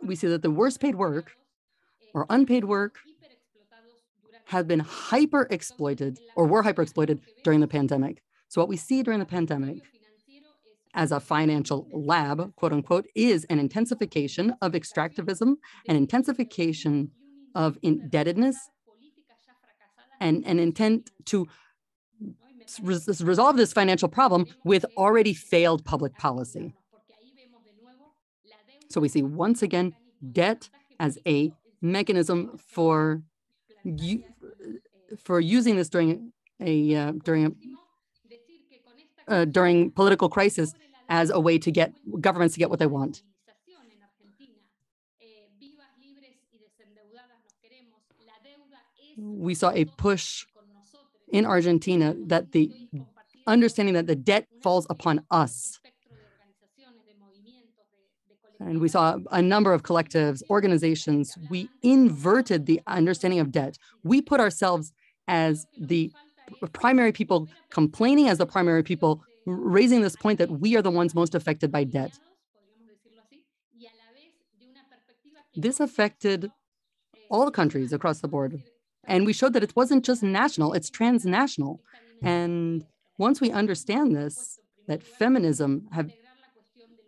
E: we see that the worst paid work or unpaid work have been hyper-exploited or were hyper-exploited during the pandemic. So what we see during the pandemic as a financial lab, quote unquote, is an intensification of extractivism, an intensification of indebtedness, and an intent to resolve this financial problem with already failed public policy. So we see once again debt as a mechanism for using this during political crisis as a way to get governments to get what they want. We saw a push in Argentina that the understanding that the debt falls upon us. And we saw a number of collectives, organizations. We inverted the understanding of debt. We put ourselves as the primary people complaining, as the primary people raising this point that we are the ones most affected by debt. This affected all countries across the board. And we showed that it wasn't just national, it's transnational. And once we understand this, that feminism have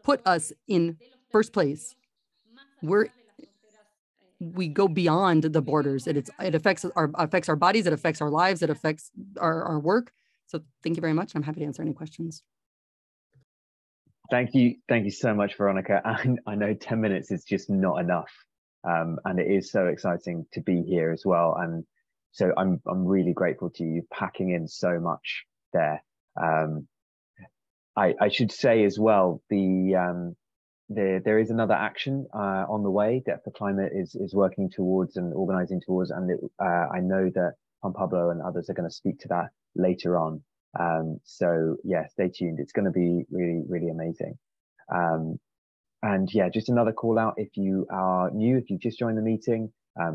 E: put us in first place, we go beyond the borders. It affects our bodies, it affects our lives, it affects our work. So thank you very much. I'm happy to answer any questions.
A: Thank you so much, Veronica. I know 10 minutes is just not enough. And it is so exciting to be here as well. And so I'm really grateful to you packing in so much there. I should say as well, there is another action on the way that the climate is working towards and organizing towards, and I know that Juan Pablo and others are going to speak to that later on. So yeah, stay tuned. It's going to be really, really amazing. And yeah, just another call out if you are new, if you've just joined the meeting,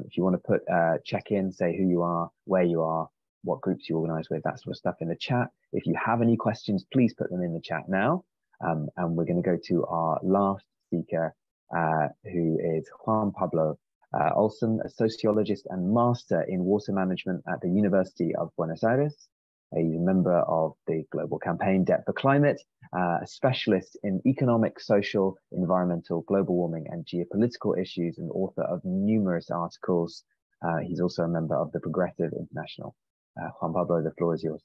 A: if you want to put check in, say who you are, where you are, what groups you organize with, that sort of stuff in the chat. If you have any questions, please put them in the chat now. And we're going to go to our last speaker, who is Juan Pablo Olson, a sociologist and master in water management at the University of Buenos Aires. He's a member of the Global Campaign Debt for Climate, a specialist in economic, social, environmental, global warming, and geopolitical issues, and author of numerous articles. He's also a member of the Progressive International. Juan Pablo, the floor is yours.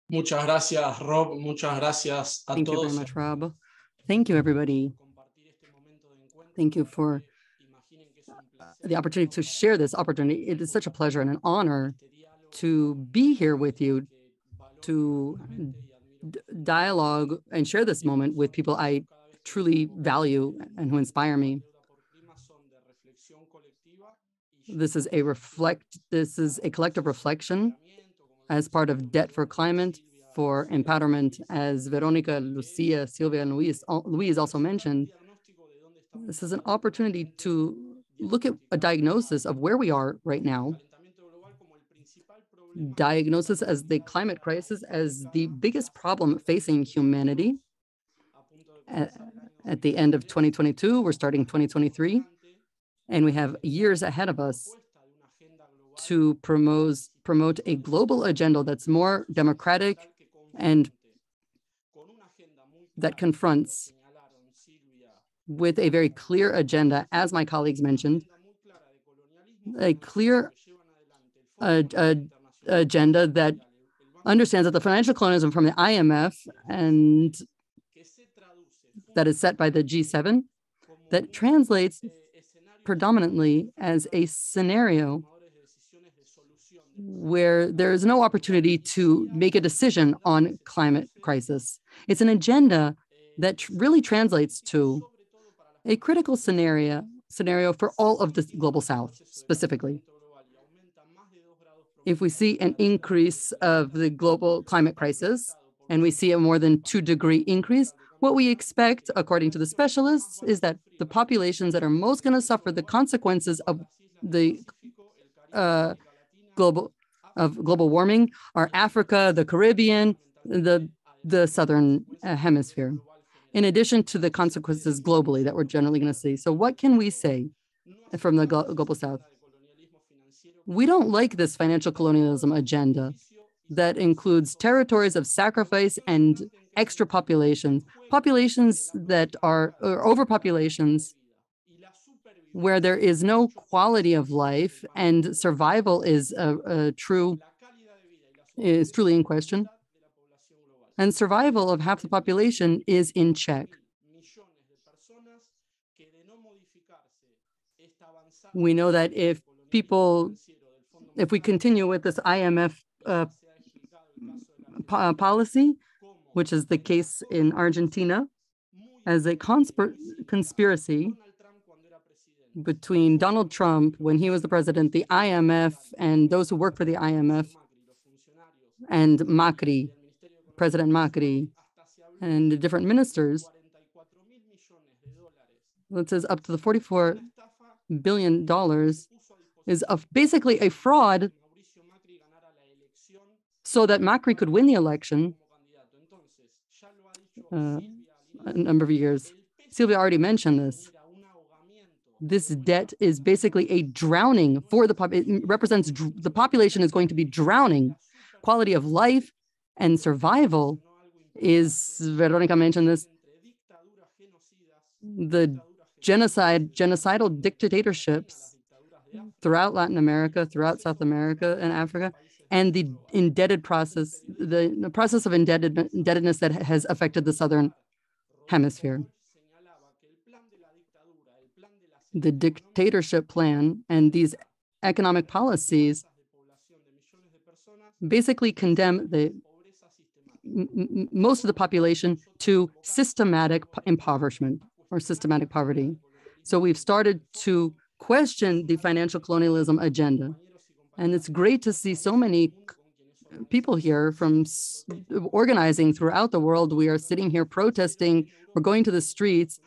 I: Muchas gracias, Rob. Muchas gracias a todos.
E: Thank you very much, Rob. Thank you, everybody. Thank you for the opportunity to share this opportunity. It is such a pleasure and an honor to be here with you, to dialogue and share this moment with people I truly value and who inspire me. This is a collective reflection as part of Debt for Climate, for empowerment, as Veronica, Lucia, Silvia, and Luis also mentioned. This is an opportunity to look at a diagnosis of where we are right now. Diagnosis as the climate crisis as the biggest problem facing humanity. At the end of 2022, we're starting 2023, and we have years ahead of us to promote a global agenda that's more democratic and that confronts with a very clear agenda, as my colleagues mentioned, a clear agenda that understands that the financial colonialism from the IMF and that is set by the G7, that translates predominantly as a scenario where there is no opportunity to make a decision on climate crisis. It's an agenda that really translates to a critical scenario for all of the global South specifically. if we see an increase of the global climate crisis, and we see a more than 2-degree increase, what we expect, according to the specialists, is that the populations that are most going to suffer the consequences of the global warming are Africa, the Caribbean, the southern hemisphere, in addition to the consequences globally that we're generally going to see. So what can we say from the global south? We don't like this financial colonialism agenda that includes territories of sacrifice and extra populations, populations that are overpopulations, where there is no quality of life and survival is truly in question. And survival of half the population is in check. We know that if we continue with this IMF policy, which is the case in Argentina, as a conspiracy between Donald Trump when he was the president, the IMF, and those who work for the IMF, and Macri, President Macri, and the different ministers, it says up to the $44 billion is basically a fraud so that Macri could win the election a number of years. Silvia already mentioned this. This debt is basically a drowning for the population. It represents the population is going to be drowning. Quality of life and survival is, Veronica mentioned this, the genocidal dictatorships throughout Latin America, throughout South America and Africa, and the indebted process, the process of indebtedness that has affected the Southern Hemisphere. The dictatorship plan and these economic policies basically condemn most of the population to systematic impoverishment or systematic poverty. So we've started to question the financial colonialism agenda. And it's great to see so many people here from organizing throughout the world. We are sitting here protesting, we're going to the streets,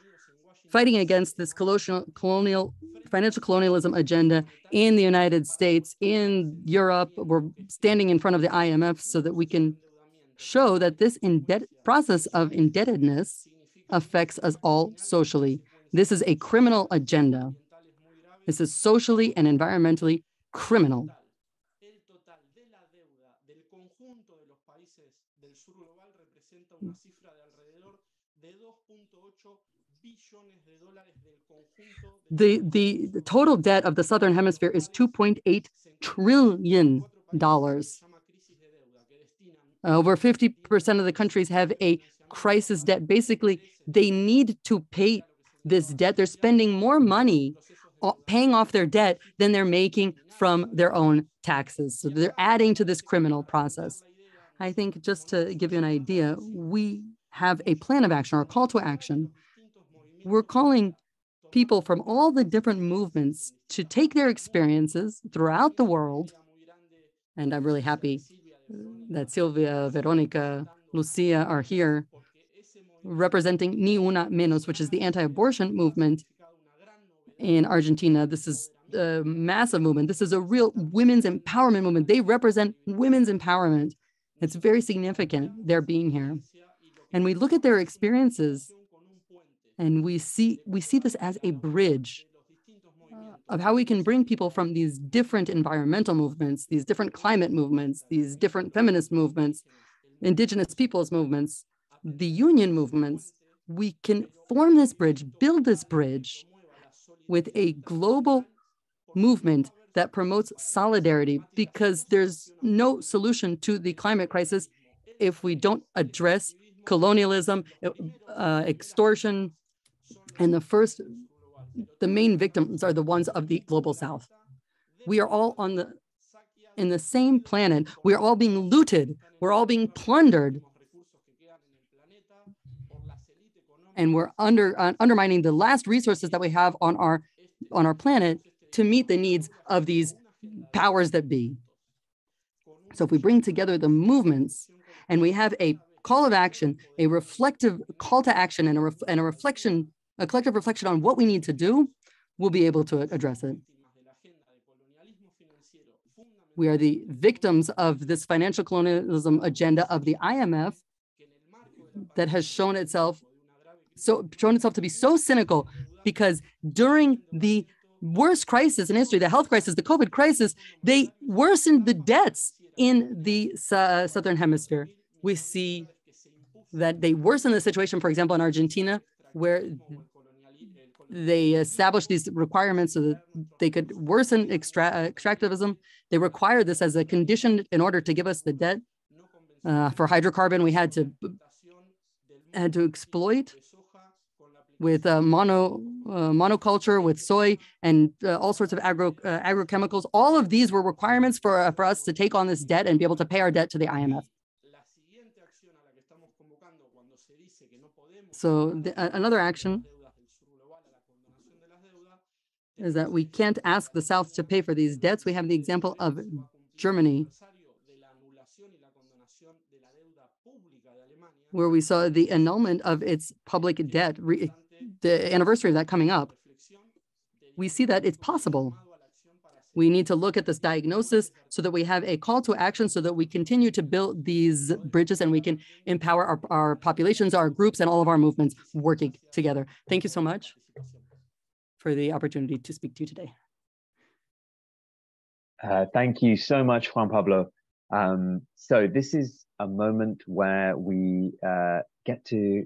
E: fighting against this financial colonialism agenda in the United States, in Europe. We're standing in front of the IMF so that we can show that this process of indebtedness affects us all socially. This is a criminal agenda. This is socially and environmentally criminal. The total debt of the Southern Hemisphere is $2.8 trillion. Over 50% of the countries have a crisis debt. Basically, they need to pay this debt. They're spending more money paying off their debt than they're making from their own taxes. So they're adding to this criminal process. I think just to give you an idea, we have a plan of action or a call to action. We're calling people from all the different movements to take their experiences throughout the world. And I'm really happy that Silvia, Veronica, Lucia are here representing Ni Una Menos, which is the anti-abortion movement in Argentina. This is a massive movement. This is a real women's empowerment movement. They represent women's empowerment. It's very significant their being here. And we look at their experiences and we see this as a bridge of how we can bring people from these different environmental movements, these different climate movements, these different feminist movements, indigenous peoples movements, the union movements. We can form this bridge, build this bridge with a global movement that promotes solidarity, because there's no solution to the climate crisis if we don't address colonialism, extortion, and the main victims are the ones of the global South. We are all in the same planet. We're all being looted. We're all being plundered. And we're undermining the last resources that we have on our planet to meet the needs of these powers that be. So if we bring together the movements and we have a call of action, a reflective call to action and a reflection, a collective reflection on what we need to do, we'll be able to address it. We are the victims of this financial colonialism agenda of the IMF that has shown itself to be so cynical, because during the worst crisis in history, the health crisis, the COVID crisis, they worsened the debts in the Southern Hemisphere. We see that they worsen the situation, for example, in Argentina, where they established these requirements so that they could worsen extractivism. They required this as a condition in order to give us the debt. For hydrocarbon, we had to exploit with monoculture, with soy, and all sorts of agrochemicals. All of these were requirements for us to take on this debt and be able to pay our debt to the IMF. So another action is that we can't ask the South to pay for these debts. We have the example of Germany, where we saw the annulment of its public debt, the anniversary of that coming up. We see that it's possible. We need to look at this diagnosis so that we have a call to action, so that we continue to build these bridges and we can empower our populations, our groups, and all of our movements working together. Thank you so much for the opportunity to speak to you today.
A: Thank you so much, Juan Pablo. So this is a moment where we get to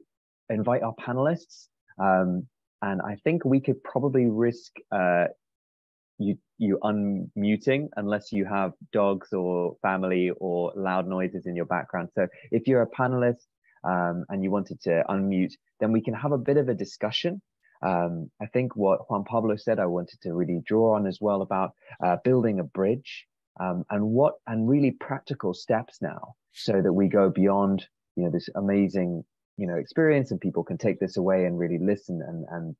A: invite our panelists. And I think we could probably risk you unmuting unless you have dogs or family or loud noises in your background. So if you're a panelist and you wanted to unmute, then we can have a bit of a discussion. I think what Juan Pablo said, I wanted to really draw on as well about building a bridge and really practical steps now, so that we go beyond, this amazing, experience, and people can take this away and really listen and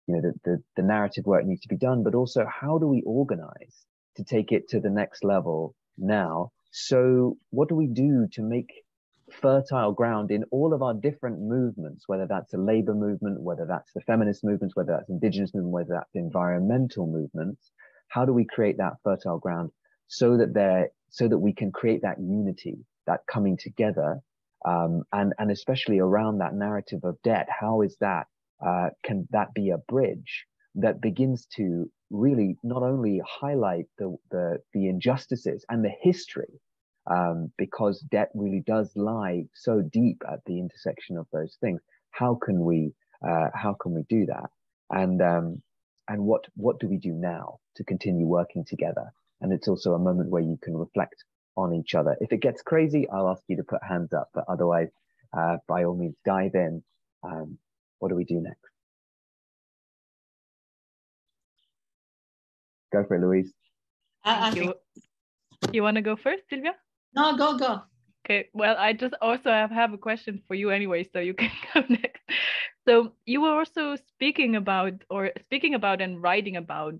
A: the narrative work needs to be done, but also how do we organize to take it to the next level now? So what do we do to make fertile ground in all of our different movements, whether that's a labor movement, whether that's the feminist movements, whether that's indigenous movement, whether that's environmental movements? How do we create that fertile ground so that we can create that unity, that coming together, and especially around that narrative of debt? How is that? Can that be a bridge that begins to really not only highlight the injustices and the history, because debt really does lie so deep at the intersection of those things? How can we do that? And what do we do now to continue working together? And it's also a moment where you can reflect on each other. If it gets crazy, I'll ask you to put hands up, but otherwise, by all means, dive in. What do we do next? Go for it, Louise.
F: Thank you. You want to go first, Sylvia?
C: No, go.
F: Okay, well, I just also have a question for you anyway, so you can go next. So you were also speaking about and writing about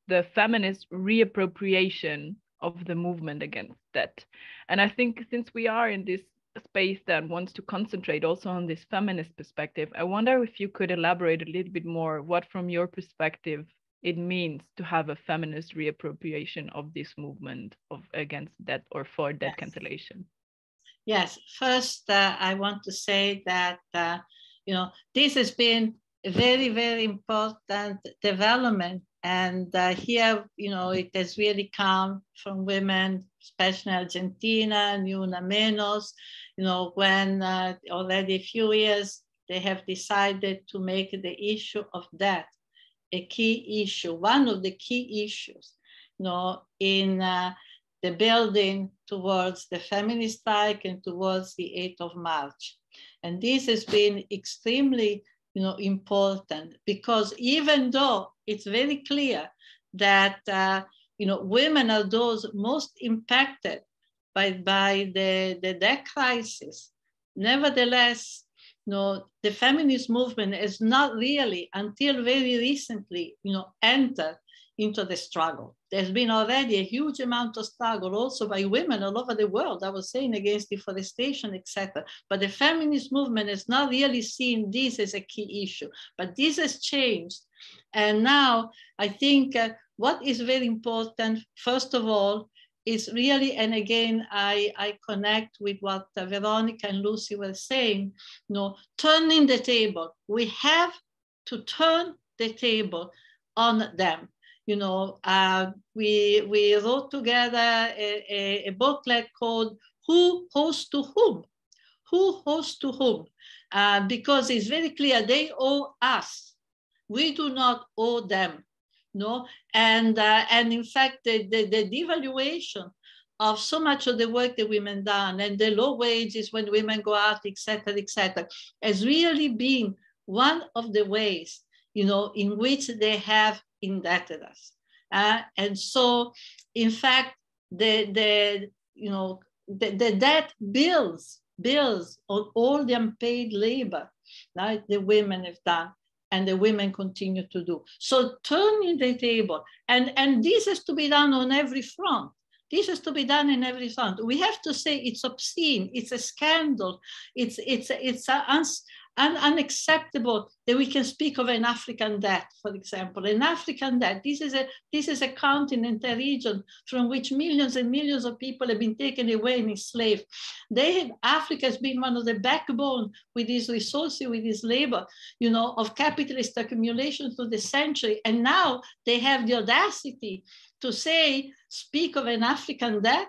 F: the feminist reappropriation of the movement against debt. And I think since we are in this space that wants to concentrate also on this feminist perspective, I wonder if you could elaborate a little bit more what from your perspective it means to have a feminist reappropriation of this movement against debt or for debt cancellation.
C: Yes, first I want to say that this has been a very, very important development, and here it has really come from women, especially Argentina, Ni Una Menos, when already a few years they have decided to make the issue of debt a key issue, one of the key issues, in the building towards the feminist strike and towards the 8th of March. And this has been extremely, important, because even though it's very clear that, women are those most impacted by the debt crisis, nevertheless, the feminist movement has not really, until very recently, entered into the struggle. There's been already a huge amount of struggle also by women all over the world, I was saying, against deforestation, etc. But the feminist movement has not really seen this as a key issue. But this has changed. And now I think what is very important, first of all, is really, and again, I connect with what Veronica and Lucy were saying, turning the table. We have to turn the table on them. We wrote together a booklet called Who Hosts to Whom? Who hosts to whom? Because it's very clear they owe us. We do not owe them. And in fact, the devaluation of so much of the work that women done and the low wages when women go out, etc., has really been one of the ways, in which they have indebted us. And so, in fact, the debt builds on all the unpaid labor that the women have done and the women continue to do. So turning the table, and this has to be done on every front. This has to be done in every front. We have to say it's obscene, it's a scandal, it's unacceptable that we can speak of an African debt, for example. An African debt, this is a continent, a region from which millions and millions of people have been taken away and enslaved. Africa has been one of the backbone with these resources, with this labor, of capitalist accumulation through the century. And now they have the audacity to speak of an African debt.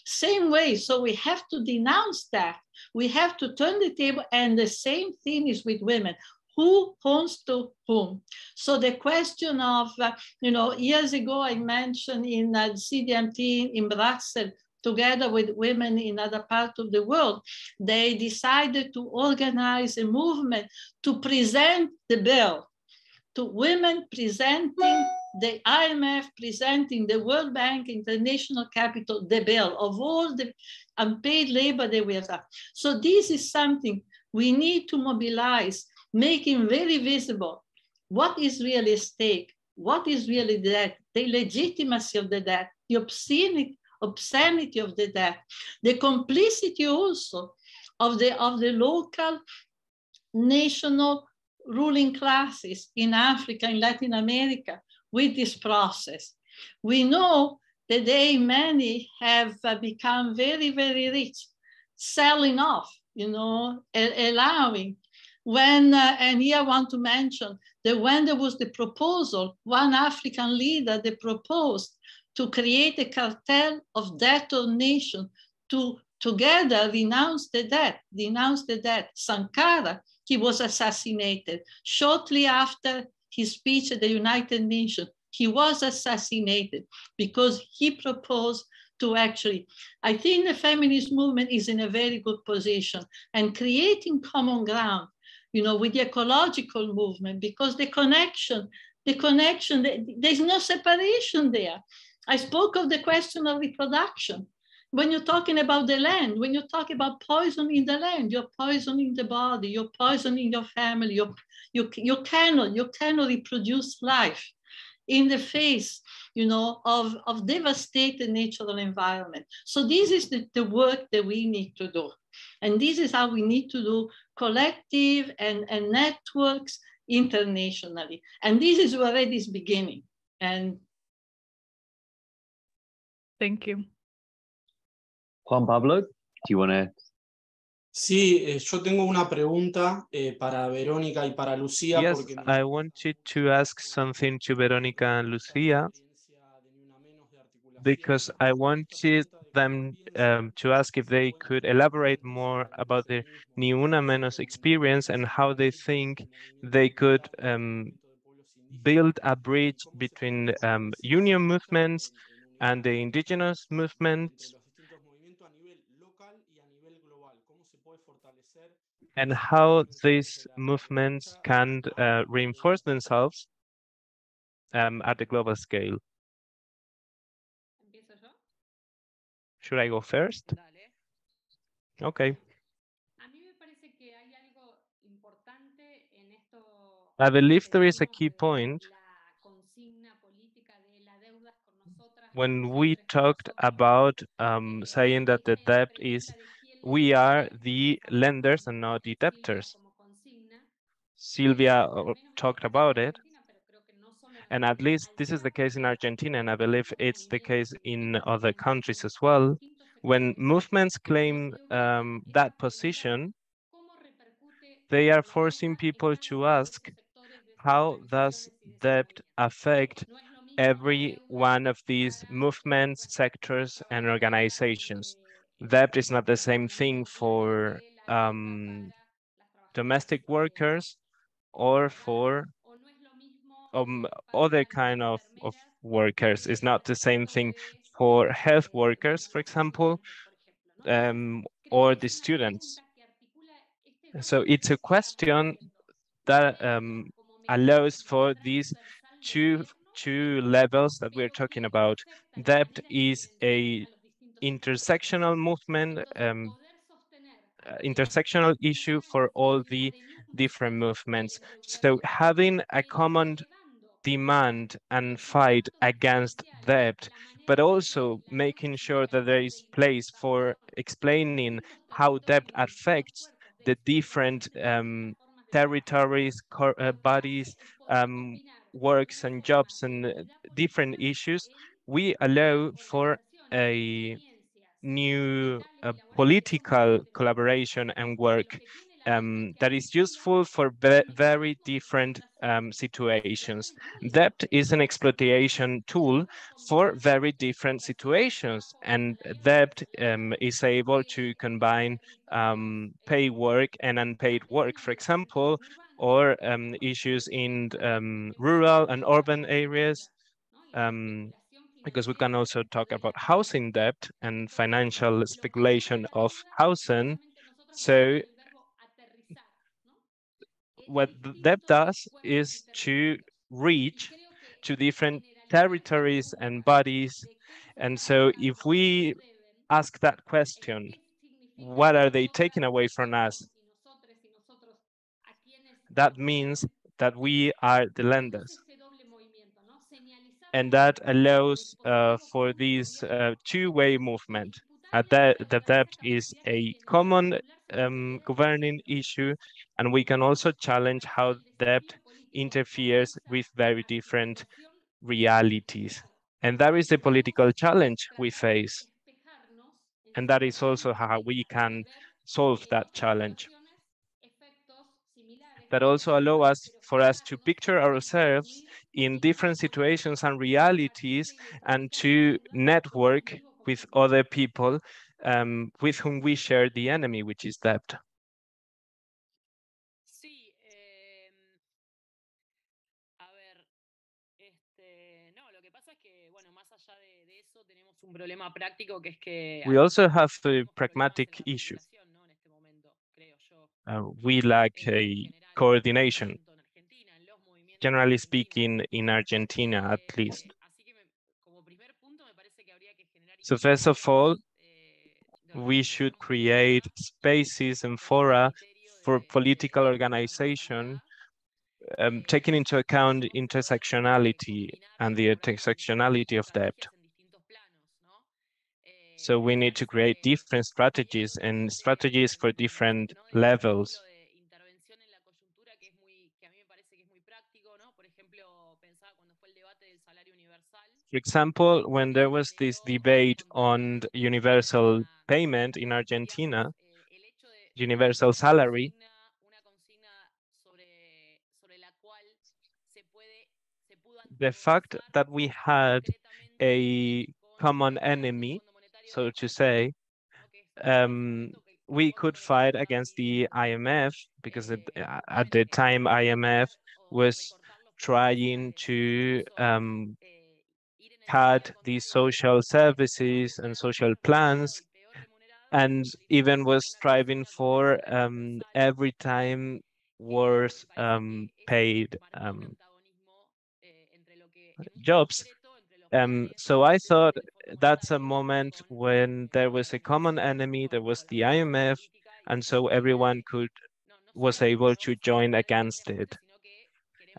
C: Same way, so we have to denounce that. We have to turn the table, and the same thing is with women. Who owns to whom? So the question of, years ago I mentioned in CDMT in Brussels, together with women in other parts of the world, they decided to organize a movement to present the bill to women, presenting the IMF, presenting the World Bank, International Capital, the bill of all the unpaid labor that we have. So this is something we need to mobilize, making very visible what is really at stake, what is really the debt, the legitimacy of the debt, the obscenity of the debt, the complicity also of the local, national ruling classes in Africa, in Latin America, with this process. We know that many have become very, very rich, selling off, allowing. And here I want to mention that when there was the proposal, one African leader, they proposed to create a cartel of debtor nations to together renounce the debt. Sankara, he was assassinated. Shortly after his speech at the United Nations, he was assassinated because he proposed to actually, I think the feminist movement is in a very good position and creating common ground, with the ecological movement, because the connection, there's no separation there. I spoke of the question of reproduction. When you're talking about the land, when you talk about poisoning the land, you're poisoning the body, you're poisoning your family, you cannot reproduce life in the face, of devastated natural environment. So this is the work that we need to do. And this is how we need to do collective and networks internationally. And this is where it is beginning. And
F: thank you.
A: Juan Pablo, do you want to?
I: Sí, yo tengo una pregunta para Verónica y para Lucía.
J: Yes,
I: porque
J: I wanted to ask something to Verónica and Lucía because I wanted them to ask if they could elaborate more about the Ni Una Menos experience and how they think they could build a bridge between union movements and the indigenous movements, and how these movements can reinforce themselves at the global scale. Should I go first? Okay. I believe there is a key point when we talked about saying that the debt is, we are the lenders and not the debtors. Silvia talked about it, and at least this is the case in Argentina, and I believe it's the case in other countries as well. When movements claim that position, they are forcing people to ask, how does debt affect every one of these movements, sectors, and organizations? Debt is not the same thing for domestic workers or for other kind of workers. It's not the same thing for health workers, for example, or the students. So it's a question that allows for these two levels that we're talking about. Debt is a intersectional movement, intersectional issue for all the different movements. So having a common demand and fight against debt, but also making sure that there is place for explaining how debt affects the different territories, bodies, works and jobs and different issues, we allow for a new political collaboration and work that is useful for very different situations. Debt is an exploitation tool for very different situations, and debt is able to combine paid work and unpaid work, for example, or issues in rural and urban areas. Because we can also talk about housing debt and financial speculation of housing. So what the debt does is to reach to different territories and bodies. And so if we ask that question, what are they taking away from us? That means that we are the lenders. And that allows for this two-way movement. The debt is a common governing issue, and we can also challenge how debt interferes with very different realities. And that is the political challenge we face. And that is also how we can solve that challenge. That also allow us to picture ourselves in different situations and realities, and to network with other people with whom we share the enemy, which is debt. We also have a pragmatic issue. We lack a coordination, generally speaking, in Argentina, at least. So first of all, we should create spaces and fora for political organization, taking into account intersectionality and the intersectionality of debt. So we need to create different strategies and strategies for different levels. For example, when there was this debate on universal payment in Argentina, universal salary, the fact that we had a common enemy, so to say, we could fight against the IMF, because at the time IMF was trying to cut these social services and social plans, and even was striving for every time worse paid jobs. So I thought that's a moment when there was a common enemy, there was the IMF, and so everyone was able to join against it.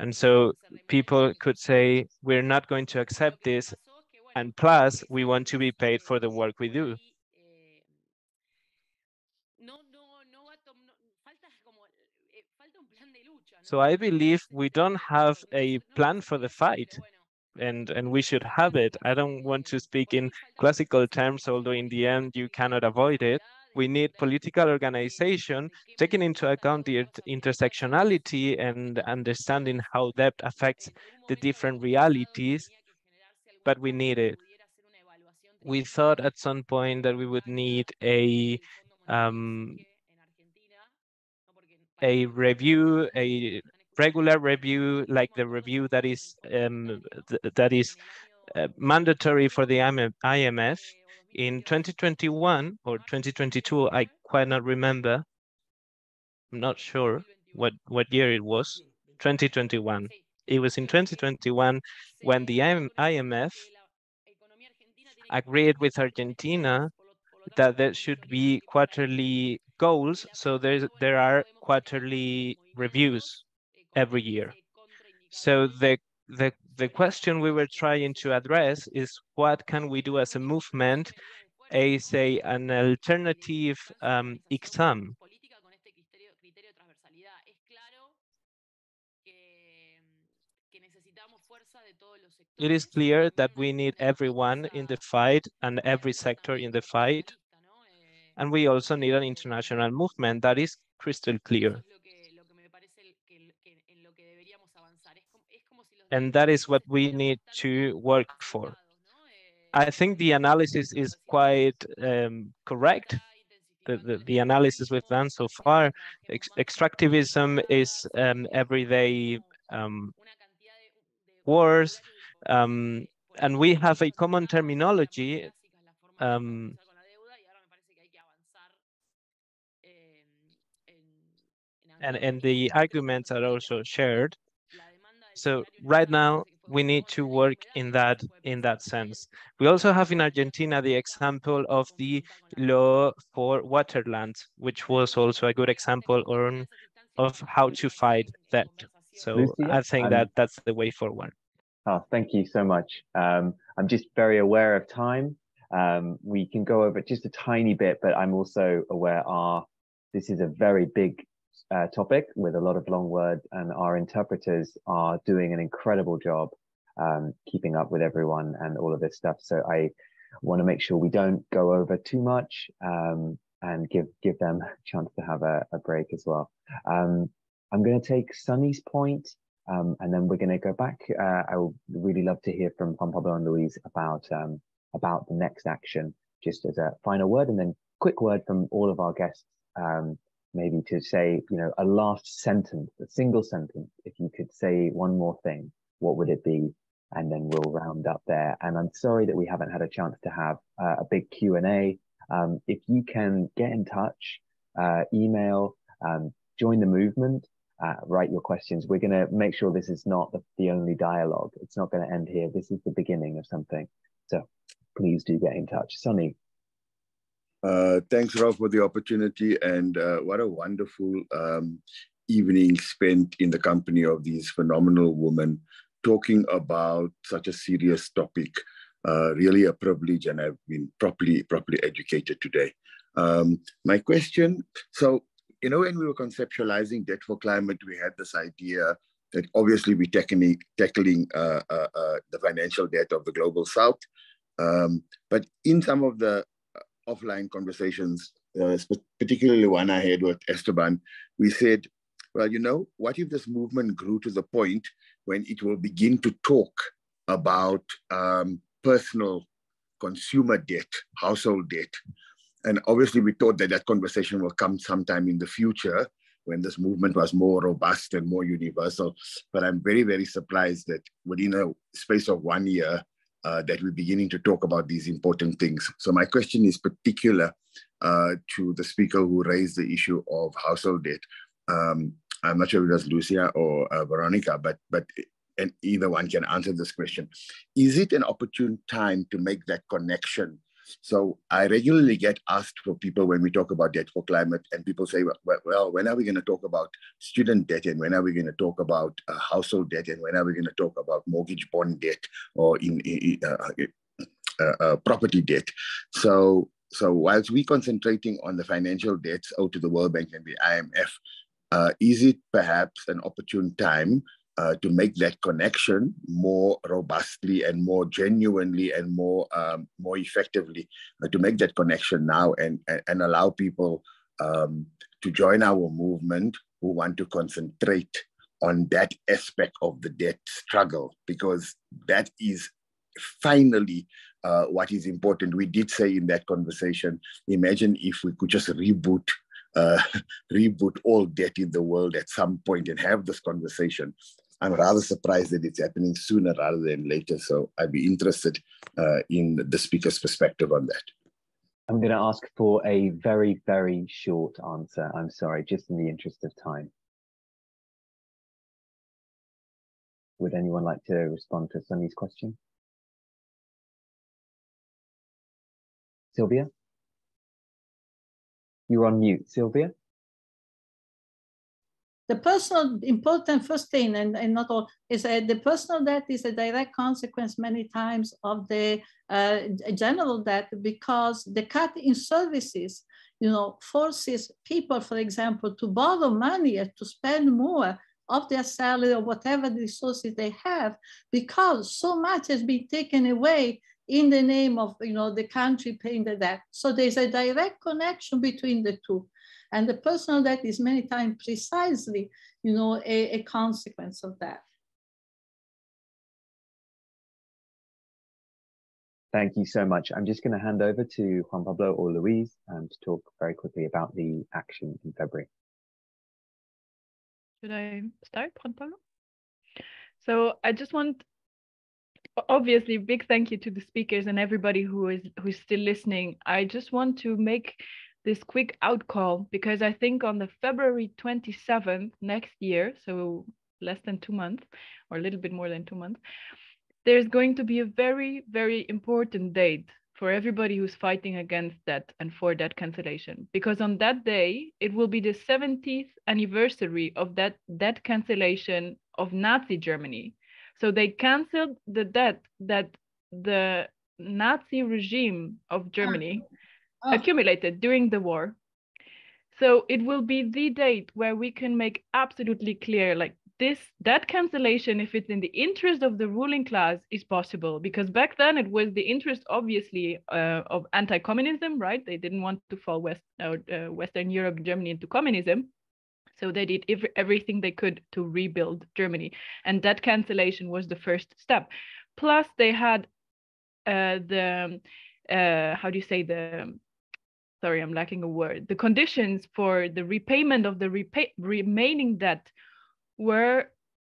J: And so people could say, we're not going to accept this, And plus, we want to be paid for the work we do. So I believe we don't have a plan for the fight, and we should have it. I don't want to speak in classical terms, although in the end you cannot avoid it. We need political organization, taking into account the intersectionality and understanding how that affects the different realities, but we need it. We thought at some point that we would need a review, a regular review, like the review that is mandatory for the IMF in 2021 or 2022. I quite not remember. I'm not sure what year it was. 2021. It was in 2021 when the IMF agreed with Argentina that there should be quarterly goals. So there are quarterly reviews every year. So the question we were trying to address is, what can we do as a movement as an alternative exam? It is clear that we need everyone in the fight and every sector in the fight. And we also need an international movement. That is crystal clear. And that is what we need to work for. I think the analysis is quite correct. The analysis we've done so far. Extractivism is everyday wars, and we have a common terminology, and the arguments are also shared. So right now we need to work in that sense. We also have in Argentina the example of the law for waterlands, which was also a good example of how to fight that. So
A: Lucia,
J: I think that's the way forward.
A: Oh, thank you so much. I'm just very aware of time. We can go over just a tiny bit, but I'm also aware this is a very big topic with a lot of long words, and our interpreters are doing an incredible job keeping up with everyone and all of this stuff. So I want to make sure we don't go over too much and give them a chance to have a break as well. I'm going to take Sunny's point, and then we're going to go back. I would really love to hear from Juan Pablo and Louise about the next action, just as a final word, and then quick word from all of our guests, maybe to say, a last sentence, a single sentence. If you could say one more thing, what would it be? And then we'll round up there. And I'm sorry that we haven't had a chance to have a big Q&A. If you can get in touch, email, join the movement, write your questions. We're going to make sure this is not the only dialogue. It's not going to end here. This is the beginning of something. So please do get in touch. Sunny.
B: Thanks, Rob, for the opportunity, and what a wonderful evening spent in the company of these phenomenal women talking about such a serious topic. Really a privilege, and I've been properly educated today. My question, so, when we were conceptualizing Debt for Climate, we had this idea that obviously we're tackling the financial debt of the global south. But in some of the offline conversations, particularly one I had with Esteban, we said, well, what if this movement grew to the point when it will begin to talk about personal consumer debt, household debt? And obviously we thought that conversation will come sometime in the future when this movement was more robust and more universal. But I'm very, very surprised that within a space of 1 year, that we're beginning to talk about these important things. So my question is particular to the speaker who raised the issue of household debt. I'm not sure if it was Lucia or Veronica, but and either one can answer this question. Is it an opportune time to make that connection? So I regularly get asked for people when we talk about Debt for Climate, and people say, well, when are we going to talk about student debt, and when are we going to talk about household debt, and when are we going to talk about mortgage bond debt, or property debt. So whilst we're concentrating on the financial debts owed to the World Bank and the IMF, is it perhaps an opportune time to make that connection more robustly and more genuinely and more effectively, to make that connection now and allow people to join our movement who want to concentrate on that aspect of the debt struggle, because that is finally what is important. We did say in that conversation, imagine if we could just reboot all debt in the world at some point and have this conversation. I'm rather surprised that it's happening sooner rather than later. So I'd be interested in the speaker's perspective on that.
A: I'm going to ask for a very, very short answer. I'm sorry, just in the interest of time. Would anyone like to respond to Sunny's question? Sylvia? You're on mute, Sylvia.
C: The personal important first thing, and not all, is the personal debt is a direct consequence many times of the general debt, because the cut in services, forces people, for example, to borrow money and to spend more of their salary or whatever the resources they have, because so much has been taken away in the name of the country paying the debt. So there's a direct connection between the two. And the personal debt is many times precisely, a consequence of that.
A: Thank you so much. I'm just going to hand over to Juan Pablo or Louise to talk very quickly about the action in February.
F: Should I start, Juan Pablo? So I just want, obviously, big thank you to the speakers and everybody who's still listening. I just want to make this quick outcall, because I think on the February 27th next year, so less than 2 months, or a little bit more than 2 months, there's going to be a very, very important date for everybody who's fighting against that and for that cancellation. Because on that day, it will be the 70th anniversary of that cancellation of Nazi Germany. So they canceled the debt that the Nazi regime of Germany accumulated during the war. So it will be the date where we can make absolutely clear, like, that cancellation, if it's in the interest of the ruling class, is possible. Because back then it was the interest, obviously, of anti-communism, right? They didn't want to fall Western Europe, Germany into communism. So they did everything they could to rebuild Germany. And that cancellation was the first step. Plus they had sorry, I'm lacking a word. The conditions for the repayment of the remaining debt were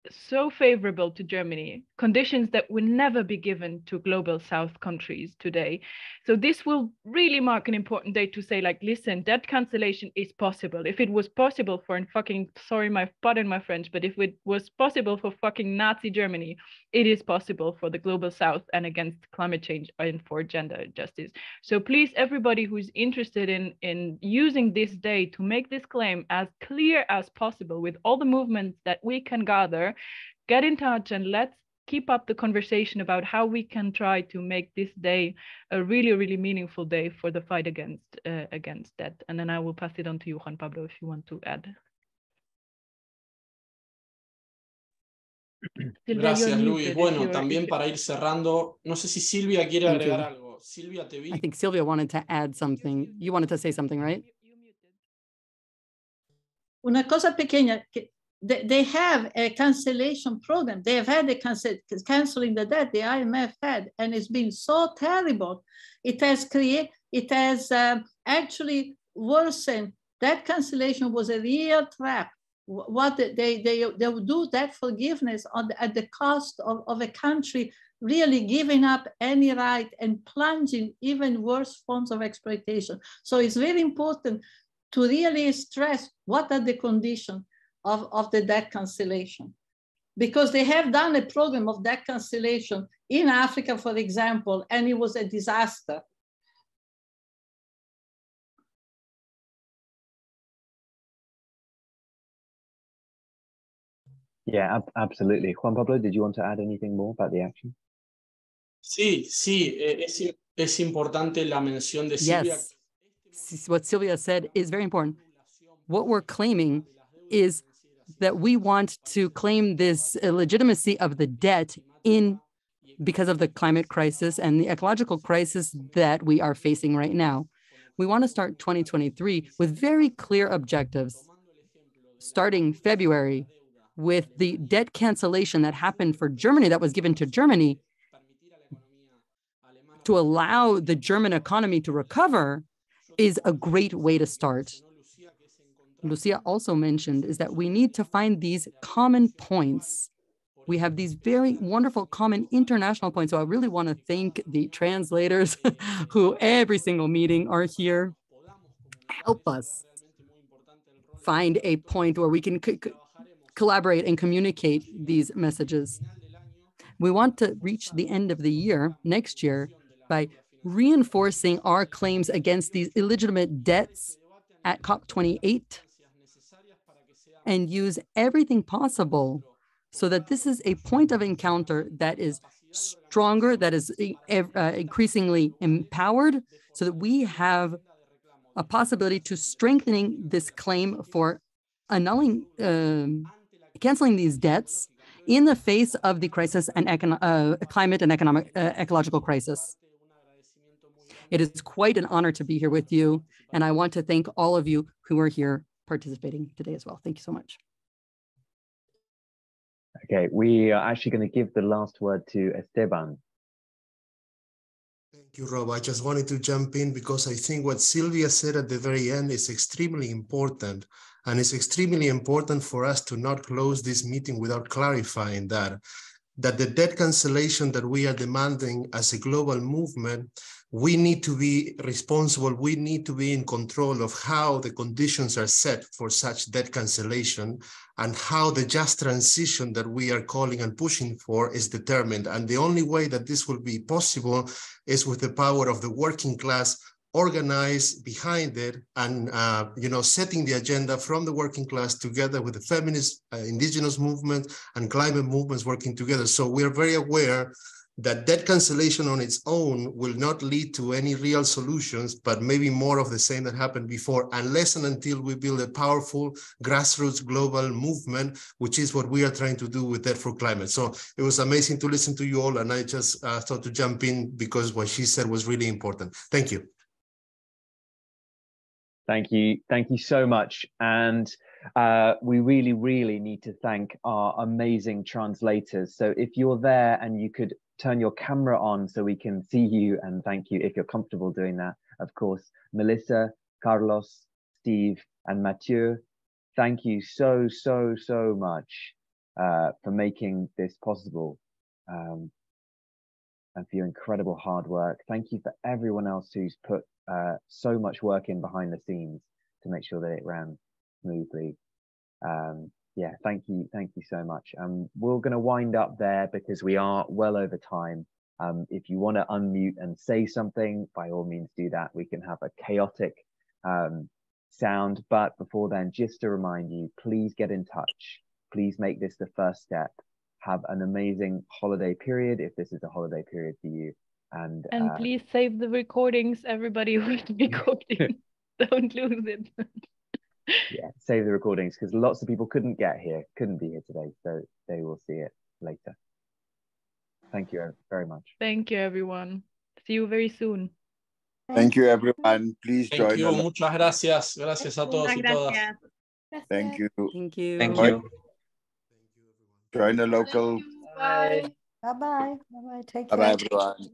F: so favorable to Germany, conditions that will never be given to global South countries today. So this will really mark an important day to say, like, listen, debt cancellation is possible. If it was possible for pardon my French, but if it was possible for fucking Nazi Germany, it is possible for the global South and against climate change and for gender justice. So please, everybody who's interested in using this day to make this claim as clear as possible with all the movements that we can gather, get in touch and let's keep up the conversation about how we can try to make this day a really, really meaningful day for the fight against that. And then I will pass it on to you, Juan Pablo, if you want to add.
I: Gracias, Luis. Bueno, también para ir cerrando, no sé si Silvia quiere agregar algo. Silvia, te vi.
E: I think Sylvia wanted to add something. You wanted to say something, right?
C: Una cosa pequeña, they have a cancellation program. They have had a canceling the debt, the IMF had, and it's been so terrible. It has actually worsened. That cancellation was a real trap. What they would do that forgiveness at the cost of a country really giving up any right and plunging even worse forms of exploitation. So it's very important to really stress what are the conditions of the debt cancellation, because they have done a program of debt cancellation in Africa, for example, and it was a disaster.
A: Yeah, absolutely. Juan Pablo, did you want to add anything more about the action?
I: Sí, sí, es importante la mención de Silvia.
E: Yes, what Sylvia said is very important. What we're claiming is that we want to claim this legitimacy of the debt because of the climate crisis and the ecological crisis that we are facing right now. We want to start 2023 with very clear objectives, starting February with the debt cancellation that happened for Germany, that was given to Germany to allow the German economy to recover, is a great way to start. Lucia also mentioned is that we need to find these common points. We have these very wonderful common international points. So I really want to thank the translators who every single meeting are here. Help us find a point where we can collaborate and communicate these messages. We want to reach the end of the year, next year, by reinforcing our claims against these illegitimate debts at COP28 and use everything possible so that this is a point of encounter that is stronger, that is increasingly empowered, so that we have a possibility to strengthening this claim for annulling, canceling these debts in the face of the crisis and climate and ecological crisis. It is quite an honor to be here with you, and I want to thank all of you who are here participating today as well. Thank you so much.
A: Okay, we are actually going to give the last word to Esteban.
K: Thank you, Rob. I just wanted to jump in because I think what Sylvia said at the very end is extremely important. And it's extremely important for us to not close this meeting without clarifying that the debt cancellation that we are demanding as a global movement, we need to be responsible. We need to be in control of how the conditions are set for such debt cancellation and how the just transition that we are calling and pushing for is determined. And the only way that this will be possible is with the power of the working class organized behind it and setting the agenda from the working class together with the feminist, indigenous movement and climate movements working together. So we're very aware that debt cancellation on its own will not lead to any real solutions, but maybe more of the same that happened before, unless and until we build a powerful grassroots global movement, which is what we are trying to do with Debt for Climate. So it was amazing to listen to you all, and I just thought to jump in because what she said was really important. Thank you.
A: Thank you. Thank you so much. And we really, really need to thank our amazing translators. So if you're there and you could turn your camera on so we can see you, and thank you if you're comfortable doing that. Of course, Melissa, Carlos, Steve, and Mathieu, thank you so, so, so much for making this possible and for your incredible hard work. Thank you for everyone else who's put so much work in behind the scenes to make sure that it ran smoothly. Yeah, thank you so much. We're going to wind up there because we are well over time. If you want to unmute and say something, by all means do that. We can have a chaotic sound, but before then, just to remind you, please get in touch. Please make this the first step. Have an amazing holiday period if this is a holiday period for you. And
F: please save the recordings, everybody who's recording. Don't lose it.
A: Yeah, save the recordings because lots of people couldn't be here today, so they will see it later. Thank you very much.
F: Thank you, everyone. See you very soon.
B: Thank you, everyone. Please join.
I: Thank you. Muchas gracias. Gracias a todos y todas.
B: Thank you.
E: Thank you.
I: Thank you.
B: Join the local.
L: Bye. Bye-bye. Bye-bye. Take care.
B: Bye-bye, everyone.